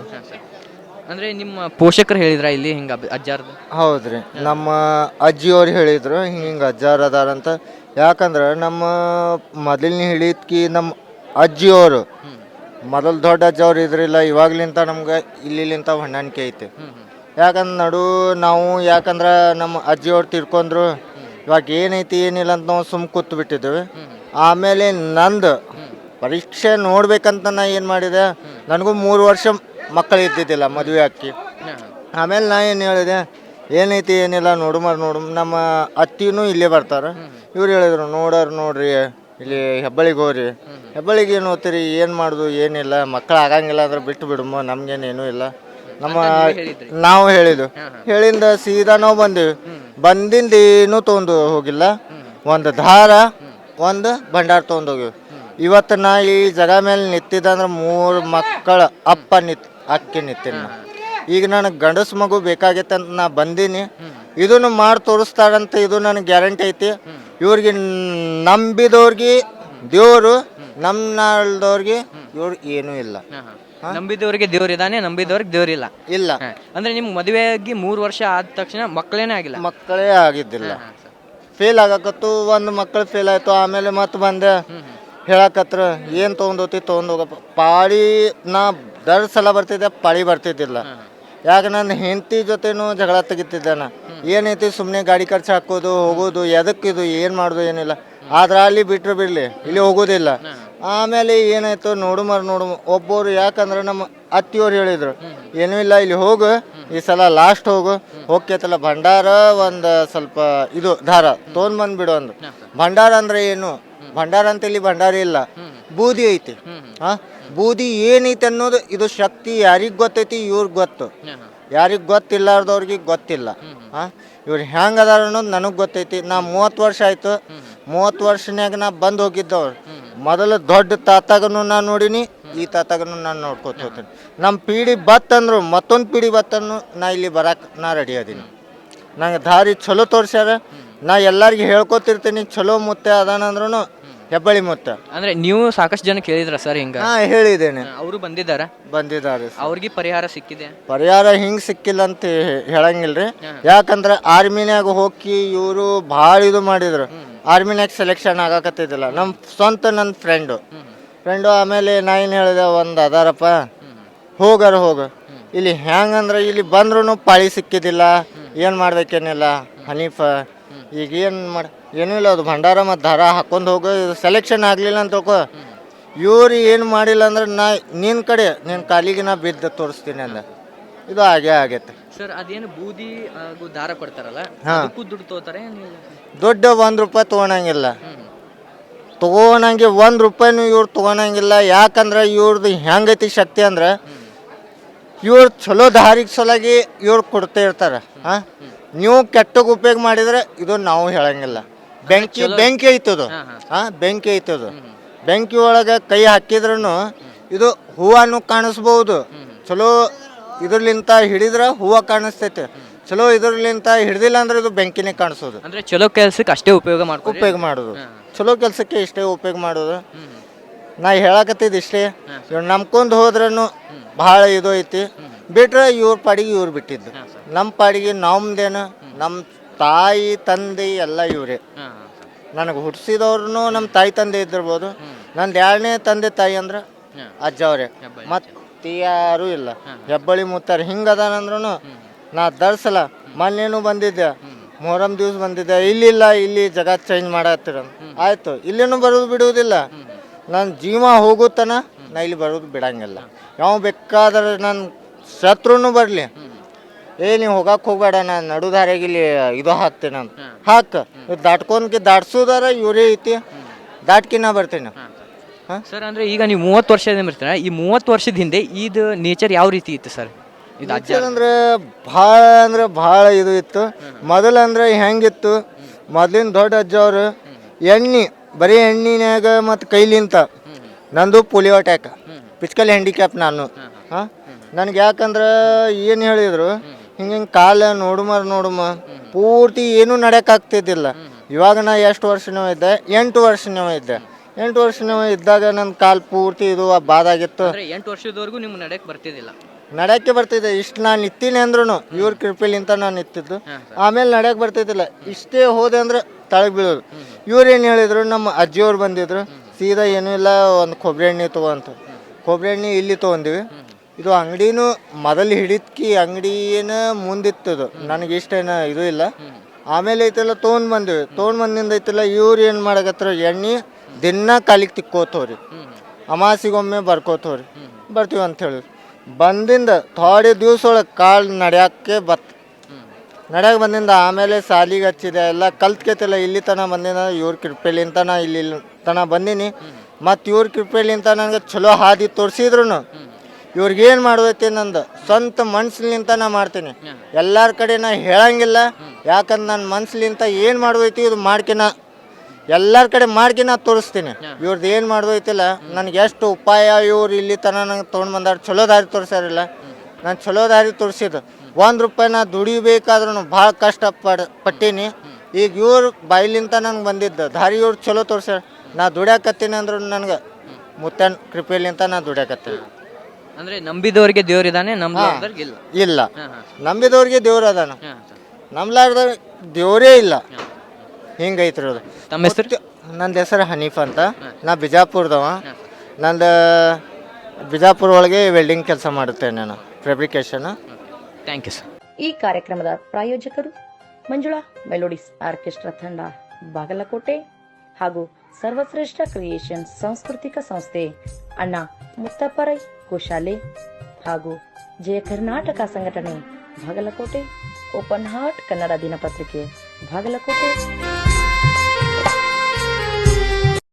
ಅಂದರೆ ನಿಮ್ಮ ಪೋಷಕರು ಹೇಳಿದ್ರ ಇಲ್ಲಿ ಹಿಂಗೆ ಅಜ್ಜಾರ್ದು? ಹೌದ್ರಿ, ನಮ್ಮ ಅಜ್ಜಿಯವ್ರು ಹೇಳಿದ್ರು ಹಿಂಗೆ ಅಜ್ಜಾರ್ ಅದಾರಂತ. ಯಾಕಂದ್ರೆ ನಮ್ಮ ಮೊದಲನೇ ಹಿಡಿದ್ಕಿ ನಮ್ಮ ಅಜ್ಜಿಯವರು ಮೊದಲು ದೊಡ್ಡ ಅಜ್ಜವ್ರು ಇದ್ರಿಲ್ಲ, ಇವಾಗ್ಲಿಂತ ನಮ್ಗೆ ಇಲ್ಲಿಂತ ಹೊಂದಾಣಿಕೆ ಐತೆ. ಯಾಕಂದ್ರೆ ಯಾಕಂದ್ರೆ ನಮ್ಮ ಅಜ್ಜಿಯವ್ರು ತಿರ್ಕೊಂಡ್ರು, ಇವಾಗ ಏನೈತಿ ಏನಿಲ್ಲ ಅಂತ ನಾವು ಸುಮ್ಮ ಕೂತು ಬಿಟ್ಟಿದ್ದೇವೆ. ಆಮೇಲೆ ನಂದು ಪರೀಕ್ಷೆ ನೋಡ್ಬೇಕಂತ ನಾ ಏನು ಮಾಡಿದೆ, ನನಗೂ 3 ವರ್ಷ ಮಕ್ಕಳು ಇದ್ದಿದ್ದಿಲ್ಲ, ಮದುವೆ ಹಾಕಿ. ಆಮೇಲೆ ನಾ ಏನು ಹೇಳಿದೆ, ಏನೈತಿ ಏನಿಲ್ಲ ನೋಡು ನಮ್ಮ ಅತ್ತಿನೂ ಇಲ್ಲೇ ಬರ್ತಾರೆ. ಇವ್ರು ಹೇಳಿದ್ರು ನೋಡ್ರಿ ಇಲ್ಲಿ ಹೆಬ್ಬಳ್ಳಿಗೆ ಹೋಗ್ರಿ. ಹೆಬ್ಬಳ್ಳಿಗೆ ಏನು ಹೋಗ್ತೀರಿ, ಏನು ಮಾಡೋದು ಏನಿಲ್ಲ, ಮಕ್ಕಳು ಆಗಂಗಿಲ್ಲ ಅಂದ್ರೆ ಬಿಟ್ಟು ಬಿಡಮ್ಮ, ನಮ್ಗೇನೇನೂ ಇಲ್ಲ ನಾವು ಹೇಳಿಂದ ಸೀದಾ ನಾವು ಬಂದಿಂದ ಏನೂ ತೊಗೊಂಡು ಹೋಗಿಲ್ಲ. ಒಂದು ದಾರ, ಒಂದು ಭಂಡಾರ ತೊಗೊಂಡೋಗಿವಿ. ಇವತ್ತು ನಾ ಈ ಜಾಗ ಮೇಲೆ ನಿಂತಿದ್ದಂದ್ರೆ 3 ಮಕ್ಕಳ ಅಕ್ಕಿ ನಿಂತೀನಿ. ಈಗ ನನಗೆ ಗಂಡಸು ಮಗು ಬೇಕಾಗೈತೆ ಅಂತ ನಾ ಬಂದೀನಿ. ಇದನ್ನು ಮಾಡಿ ತೋರಿಸ್ತಾರಂತ ಇದು ನನಗೆ ಗ್ಯಾರಂಟಿ ಐತಿ. ಇವ್ರಿಗೆ ನಂಬಿದವ್ರಿಗೆ ದೇವರು, ನಂಬಲ್ದವ್ರಿಗೆ ಇವ್ರು ಏನೂ ಇಲ್ಲ. ನಂಬಿದವ್ರಿಗೆ ದೇವ್ರಿದಾನೆ, ನಂಬಿದವ್ರಿಗೆ ದೇವ್ರಿಲ್ಲ ಇಲ್ಲ. ಅಂದ್ರೆ ನಿಮ್ಗೆ ಮದುವೆಯಾಗಿ 3 ವರ್ಷ ಆದ ತಕ್ಷಣ ಮಕ್ಕಳೇನೇ ಆಗಿಲ್ಲ? ಮಕ್ಕಳೇ ಆಗಿದ್ದಿಲ್ಲ, ಫೇಲ್ ಆಗಕತ್ತು. ಒಂದು ಮಕ್ಕಳು ಫೇಲ್ ಆಯ್ತು. ಆಮೇಲೆ ಮತ್ತೆ ಬಂದೆ ಹೇಳಕತ್ರ ಏನು ತೊಗೊಂಡೋಗಪ್ಪ ಪಾಳಿ. ನಾ ದರ್ ಸಲ ಬರ್ತಿದ್ದೆ, ಪಾಳಿ ಬರ್ತಿದ್ದಿಲ್ಲ. ಯಾಕೆ ನನ್ನ ಹೆಂಡತಿ ಜೊತೆನೂ ಜಗಳ ತೆಗಿತಿದ್ದಾನ. ಏನೈತಿ ಸುಮ್ಮನೆ ಗಾಡಿ ಖರ್ಚು ಹಾಕೋದು ಹೋಗೋದು, ಎದಕ್ಕಿದು ಏನು ಮಾಡೋದು ಏನಿಲ್ಲ. ಆದ್ರೆ ಅಲ್ಲಿ ಬಿಟ್ಟರೆ ಬಿಡಲಿ, ಇಲ್ಲಿ ಹೋಗೋದಿಲ್ಲ. ಆಮೇಲೆ ಏನಾಯ್ತು ನೋಡು ಒಬ್ಬರು, ಯಾಕಂದ್ರೆ ನಮ್ಮ ಅತ್ತಿಯವ್ರು ಹೇಳಿದ್ರು ಏನೂ ಇಲ್ಲ ಇಲ್ಲಿ ಹೋಗು, ಈ ಸಲ ಲಾಸ್ಟ್ ಹೋಗ್ತೈತಲ್ಲ ಭಂಡಾರ ಒಂದು ಸ್ವಲ್ಪ ಇದು ದಾರ ತೊಗೊಂಡ್ಬಂದ್ಬಿಡು ಅಂದ್ರು. ಭಂಡಾರ ಅಂದ್ರೆ ಏನು? ಭಂಡಾರ ಅಂತ ಇಲ್ಲಿ ಭಂಡಾರ ಇಲ್ಲ, ಬೂದಿ ಐತಿ. ಬೂದಿ ಏನೈತಿ ಅನ್ನೋದು ಇದು ಶಕ್ತಿ ಯಾರಿಗೆ ಗೊತ್ತೈತಿ? ಇವ್ರಿಗೆ ಗೊತ್ತು. ಯಾರಿಗೆ ಗೊತ್ತಿಲ್ಲಾರ್ದವ್ರಿಗೆ ಗೊತ್ತಿಲ್ಲ. ಇವ್ರು ಹೆಂಗೆ ಅದಾರ ಅನ್ನೋದು ನನಗೆ ಗೊತ್ತೈತಿ. ನಾ 30 ವರ್ಷ ಆಯ್ತು. 30 ವರ್ಷನ್ಯಾಗ ನಾ ಬಂದು ಹೋಗಿದ್ದವ್ರು. ಮೊದಲು ದೊಡ್ಡ ತಾತಾಗನು ನಾ ನೋಡಿನಿ, ಈ ತಾತಾಗನು ನಾನು ನೋಡ್ಕೊತ ಹೋಗ್ತೀನಿ. ನಮ್ಮ ಪೀಡಿ ಬತ್ತಂದ್ರು ಮತ್ತೊಂದು ಪೀಡಿ ಬತ್ತನ್ನು ನಾ ಇಲ್ಲಿ ಬರಕ್ಕೆ ನಾ ರೆಡಿ ಅದೀನಿ. ನಂಗೆ ದಾರಿ ಚಲೋ ತೋರಿಸ್ಯಾರ. ನಾ ಎಲ್ಲರಿಗೆ ಹೇಳ್ಕೊತಿರ್ತೀನಿ ಚಲೋ ಮುತ್ತೆ ಅದಾನಂದ್ರೂ ಹೆಬ್ಬಳ್ಳಿ ಮುತ್ತ. ಅಂದ್ರೆ ನೀವು ಸಾಕಷ್ಟು ಜನ ಕೇಳಿದ್ರ ಸರ್ ಹಿಂಗ? ಹಾ ಹೇಳಿದ್ದೇನೆ. ಅವರು ಬಂದಿದ್ದಾರೆ. ಅವ್ರಿಗೆ ಪರಿಹಾರ ಸಿಕ್ಕಿದೆ? ಪರಿಹಾರ ಹಿಂಗೆ ಸಿಕ್ಕಿಲ್ಲ ಅಂತ ಹೇಳಂಗಿಲ್ರಿ. ಯಾಕಂದ್ರೆ ಆರ್ಮಿನ್ಯಾಗ ಹೋಗಿ ಇವರು ಭಾಳ ಇದು ಮಾಡಿದ್ರು. ಆರ್ಮಿನ್ಯಾಗ ಸೆಲೆಕ್ಷನ್ ಆಗಾಕತ್ತಿದ್ದಿಲ್ಲ. ನಮ್ಮ ಸ್ವಂತ ನನ್ನ ಫ್ರೆಂಡು ಆಮೇಲೆ ನಾ ಏನು ಹೇಳಿದೆ, ಒಂದು ಅದಾರಪ್ಪ ಹೋಗ ಇಲ್ಲಿ ಹೆಂಗಂದ್ರೆ ಇಲ್ಲಿ ಬಂದ್ರೂ ಪಾಳಿ ಸಿಕ್ಕಿದ್ದಿಲ್ಲ, ಏನು ಮಾಡ್ಬೇಕೇನಿಲ್ಲ ಹನೀಫ ಈಗ ಏನೂ ಇಲ್ಲ, ಅದು ಭಂಡಾರ ಮತ್ತು ದಾರ ಹಾಕೊಂಡು ಹೋಗೋ ಸೆಲೆಕ್ಷನ್ ಆಗಲಿಲ್ಲ ಅಂತ ತಿಳ್ಕೊ. ಇವ್ರು ಏನು ಮಾಡಿಲ್ಲ ಅಂದ್ರೆ ನಿನ್ನ ಕಡೆ ನಿನ್ನ ಕಾಲಿಗೆ ನಾ ಬಿದ್ದು ತೋರಿಸ್ತೀನಿ ಅಂದ. ಇದು ಆಗೈತೆ ಸರ್. ಅದೇನು ಬೂದಿ ಹಾಗೂ ದಾರ ಕೊಡ್ತಾರಲ್ಲ, ದುಡ್ಡು ತಗೋತಾರೆ? ದುಡ್ಡು ₹1 ತೊಗೊಳಂಗಿಲ್ಲ, ತೊಗೊಳಂಗೆ ₹1 ಇವ್ರು ತೊಗೊಳಂಗಿಲ್ಲ. ಯಾಕಂದ್ರೆ ಇವ್ರದ್ದು ಹೆಂಗೈತಿ ಶಕ್ತಿ ಅಂದ್ರೆ ಇವ್ರು ಚಲೋ ದಾರಿಗೆ ಸಲುವಾಗಿ ಇವ್ರು ಕೊಡ್ತಾ ಇರ್ತಾರೆ. ನೀವು ಕೆಟ್ಟಗೆ ಉಪಯೋಗ ಮಾಡಿದ್ರೆ ಇದು ನಾವು ಹೇಳಂಗಿಲ್ಲ. ಬೆಂಕಿ ಐತದು, ಬೆಂಕಿ ಐತದು. ಬೆಂಕಿ ಒಳಗೆ ಕೈ ಹಾಕಿದ್ರೂ ಇದು ಹೂವನ್ನು ಕಾಣಿಸ್ಬೋದು. ಚಲೋ ಇದ್ರಲಿಂತ ಹಿಡಿದ್ರೆ ಹೂವು ಕಾಣಿಸ್ತೈತೆ, ಚಲೋ ಇದ್ರಲಿಂತ ಹಿಡ್ದಿಲ್ಲ ಅಂದ್ರೆ ಇದು ಬೆಂಕಿನೇ ಕಾಣಿಸೋದು. ಅಂದ್ರೆ ಚಲೋ ಕೆಲಸಕ್ಕೆ ಅಷ್ಟೇ ಉಪಯೋಗ ಮಾಡೋದು, ಚಲೋ ಕೆಲಸಕ್ಕೆ ಇಷ್ಟೇ ಉಪಯೋಗ ಮಾಡೋದು. ನಾ ಹೇಳಕತ್ತಿದ್ದು ಇಷ್ಟೇ. ಇವ್ರು ನಂಬ್ಕೊಂಡು ಹೋದ್ರೂ ಭಾಳ ಇದು ಐತಿ. ಬಿಟ್ರೆ ಇವ್ರ ಪಾಡಿಗೆ ಇವ್ರು ಬಿಟ್ಟಿದ್ದು, ನಮ್ಮ ಪಾಡಿಗೆ ನಮ್ದೇನು, ನಮ್ಮ ತಾಯಿ ತಂದೆ ಎಲ್ಲ ಇವರೇ. ನನಗೆ ಹುಟ್ಟಿಸಿದವ್ರು ನಮ್ಮ ತಾಯಿ ತಂದೆ ಇದ್ದಿರ್ಬೋದು. ನಂದು 2ನೇ ತಂದೆ ತಾಯಿ ಅಂದ್ರೆ ಅಜ್ಜವ್ರೆ, ಮತ್ತೆ ಯಾರೂ ಇಲ್ಲ. ಹೆಬ್ಬಳ್ಳಿ ಮುತ್ತಾರೆ ಹಿಂಗದಾನಂದ್ರೂ ನಾ ದರ್ಸಲ ಮೊನ್ನೇನು ಬಂದಿದ್ದೆ, ಮೊಹರಂ ದಿವ್ಸ ಬಂದಿದ್ದೆ. ಇಲ್ಲಿ ಜಗತ್ ಚೇಂಜ್ ಮಾಡತ್ತೀರ ಆಯಿತು, ಇಲ್ಲೇನು ಬರೋದು ಬಿಡುವುದಿಲ್ಲ. ನನ್ನ ಜೀವ ಹೋಗುತ್ತಾನ ನಾ ಇಲ್ಲಿ ಬರೋದು ಬಿಡಂಗಿಲ್ಲ. ಯಾವ ಬೇಕಾದ್ರೆ ನನ್ನ ಶತ್ರುನು ಬರಲಿ, ನೀವು ಹೋಗಕ್ಕೆ ಹೋಗ್ಬೇಡ, ನಾನು ನಡುದಾರಿಗೆ ಇಲ್ಲಿ ಇದು ಹಾಕ್ತೇನೆ ಅಂತ ದಾಟ್ಸೋದಾರ ಇವರೇ ಐತಿ, ದಾಟ್ಕಿ ನಾ ಬರ್ತೇನೆ. ಸರ್ ಅಂದ್ರೆ ಈಗ ನೀವು 30 ವರ್ಷದ ಬರ್ತೀರ, ಈ 30 ವರ್ಷದ ಹಿಂದೆ ಇದು ನೇಚರ್ ಯಾವ ರೀತಿ ಇತ್ತು ಸರ್? ಅಂದ್ರೆ ಭಾಳ ಇದು ಇತ್ತು. ಮೊದಲಂದ್ರೆ ಹೆಂಗಿತ್ತು, ಮೊದಲಿನ ದೊಡ್ಡ ಅಜ್ಜವ್ರು ಬರೀ ಎಣ್ಣಿನ್ಯಾಗ ಮತ್ತು ಕೈಲಿಂತ. ನಂದು ಪೋಲಿಯೋ ಅಟ್ಯಾಕ್, ಫಿಸಿಕಲ್ ಹ್ಯಾಂಡಿಕ್ಯಾಪ್ ನಾನು. ನನಗೆ ಯಾಕಂದ್ರೆ ಏನು ಹೇಳಿದ್ರು, ಹಿಂಗೆ ಕಾಲ ನೋಡುಮ ಪೂರ್ತಿ ಏನೂ ನಡೆಯೋಕ್ಕಾಗ್ತಿದ್ದಿಲ್ಲ. ಇವಾಗ ನಾ ಎಷ್ಟು ವರ್ಷನೂ ಇದ್ದೆ, 8 ವರ್ಷನೂ ಇದ್ದೆ. 8 ವರ್ಷನೂ ಇದ್ದಾಗ ನನ್ನ ಕಾಲು ಪೂರ್ತಿ ಇದು ಬಾದಾಗಿತ್ತು. 8 ವರ್ಷದವರೆಗೂ ನಿಮ್ಗೆ ನಡೆಯಕ್ಕೆ ಬರ್ತಿದ್ದೆ. ಇಷ್ಟು ನಾನು ನಿಂತೀನಿ ಅಂದ್ರೂ ಇವ್ರ ಕೃಪೆಲಿಂತ ನಾನು ನಿಂತಿದ್ದು. ಆಮೇಲೆ ನಡೆಯಕ್ಕೆ ಬರ್ತಿದ್ದಿಲ್ಲ, ಇಷ್ಟೇ ಹೋದೆ ಅಂದ್ರೆ ತಳಗೆ ಬೀಳೋದು. ಇವ್ರು ಏನು ಹೇಳಿದ್ರು, ನಮ್ಮ ಅಜ್ಜಿಯವ್ರು ಬಂದಿದ್ರು, ಸೀದಾ ಏನೂ ಇಲ್ಲ ಒಂದು ಕೊಬ್ಬರಿ ಎಣ್ಣೆ ತೊಗೊಂತ. ಕೊಬ್ಬರಿ ಎಣ್ಣೆ ಇಲ್ಲಿ ತೊಗೊಂಡಿವಿ. ಇದು ಅಂಗಡಿನೂ ಮೊದಲು ಹಿಡಿದ್ಕಿ ಅಂಗಡಿ ಏನು ಮುಂದಿತ್ತದು, ನನಗೆ ಇಷ್ಟೇನು ಇದು ಇಲ್ಲ. ಆಮೇಲೆ ಐತಲ್ಲ ತೊಗೊಂಡು ಬಂದಿಂದ ಐತಲ್ಲ ಇವ್ರು ಏನು ಮಾಡಕತ್ರ, ಎಣ್ಣೆ ದಿನ ಕಾಲಿಗೆ ತಿಕ್ಕೋತವ್ರಿ, ಅಮಾಸಿಗೊಮ್ಮೆ ಬರ್ಕೋತವ್ರಿ. ಬರ್ತೀವಿ ಅಂತ ಹೇಳಿದ್ರು. ಬಂದಿಂದ ಥೋಡೆ ದಿವ್ಸ ಒಳಗೆ ಕಾಲು ನಡೆಯೋಕ್ಕೆ ಬಂದಿಂದ ಆಮೇಲೆ ಸಾಲಿಗೆ ಹಚ್ಚಿದೆ, ಎಲ್ಲ ಕಲ್ತ್ಕೈತಿಲ್ಲ. ಇಲ್ಲಿ ತನಕ ಬಂದಿನ ಇವ್ರ ಕೃಪೆಲಿಂತ ನಾ ಇಲ್ಲಿ ತನಕ ಬಂದೀನಿ. ಮತ್ತು ಇವ್ರ ಕೃಪೆಲಿಂತ ನನಗೆ ಚಲೋ ಹಾದಿ ತೋರಿಸಿದ್ರು ಇವ್ರಿಗೇನು ಮಾಡೋದೈತಿ, ನಂದು ಸ್ವಂತ ಮನ್ಸಿಲಿಂತ ನಾ ಮಾಡ್ತೀನಿ. ಎಲ್ಲರ ಕಡೆ ನಾ ಹೇಳಂಗಿಲ್ಲ, ಯಾಕಂದ್ರೆ ನನ್ನ ಮನ್ಸಿಲಿಂತ ಏನು ಮಾಡೋದೈತಿ ಇದು ಮಾಡ್ಕಿನ ಎಲ್ಲರ ಕಡೆ ಮಾಡ್ಕಿನ ತೋರಿಸ್ತೀನಿ. ಇವ್ರದ್ದು ಏನು ಮಾಡೋದೈತಿಲ್ಲ, ನನಗೆ ಎಷ್ಟು ಉಪಾಯ ಇವ್ರು ಇಲ್ಲಿ ತನಕ ನಂಗೆ ತೊಗೊಂಡು ಬಂದಾರ, ಚಲೋ ದಾರಿ ತೋರಿಸ್ಯಾರಿಲ್ಲ. ನಾನು ಚಲೋ ದಾರಿ ತೋರಿಸಿದ್ದು. ₹1 ನಾ ದುಡಿಬೇಕಾದ್ರೂ ಭಾಳ ಕಷ್ಟಪಟ್ಟೀನಿ. ಈಗ ಇವ್ರ ಬಾಯಿಲಿಂತ ನಂಗೆ ಬಂದಿದ್ದು ದಾರಿ ಇವ್ರು ಚಲೋ ತೋರಿಸ್ಯಾರ. ನಾ ದುಡ್ಯಾಕತ್ತೀನಿ ಅಂದ್ರೂ ನನಗೆ ಮುತ್ತನ ಕೃಪೆಲಿಂತ ನಾ ದುಡ್ಯಾಕತ್ತೀನಿ. ಅಂದ್ರೆ ನಂಬಿದವ್ರಿಗೆ ದೇವ್ರಿದಾನೆ, ಇಲ್ಲ. ನಂಬಿದವ್ರಿಗೆ ದೇವ್ರು ಅದಾನ, ನಂಬ್ಲಾರ್ದ ದೇವರೇ ಇಲ್ಲ. ಹಿಂಗೈತ್ರಿ ಅದು. ತಮ್ಮ ಹೆಸರು? ನಂದು ಹೆಸರು ಹನೀಫ್ ಅಂತ. ನಾ ಬಿಜಾಪುರದವ. ನಂದು ಬಿಜಾಪುರ ಒಳಗೆ ವೆಲ್ಡಿಂಗ್ ಕೆಲಸ ಮಾಡುತ್ತೇನೆ ನಾನು, ಫ್ಯಾಬ್ರಿಕೇಶನ್. Thank you sir. ಈ ಕಾರ್ಯಕ್ರಮದ ಪ್ರಾಯೋಜಕರು ಮಂಜುಳಾ ಮೆಲೋಡಿಸ್ ಆರ್ಕೆಸ್ಟ್ರಾ ತಂಡ ಬಾಗಲಕೋಟೆ ಹಾಗೂ ಸರ್ವಶ್ರೇಷ್ಠ ಕ್ರಿಯೇಷನ್ ಸಾಂಸ್ಕೃತಿಕ ಸಂಸ್ಥೆ ಅಣ್ಣ ಮುತ್ತಪ್ಪರೈ ಗೋಶಾಲೆ ಹಾಗೂ ಜಯ ಕರ್ನಾಟಕ ಸಂಘಟನೆ ಬಾಗಲಕೋಟೆ, ಓಪನ್ ಹಾರ್ಟ್ ಕನ್ನಡ ದಿನಪತ್ರಿಕೆ ಬಾಗಲಕೋಟೆ.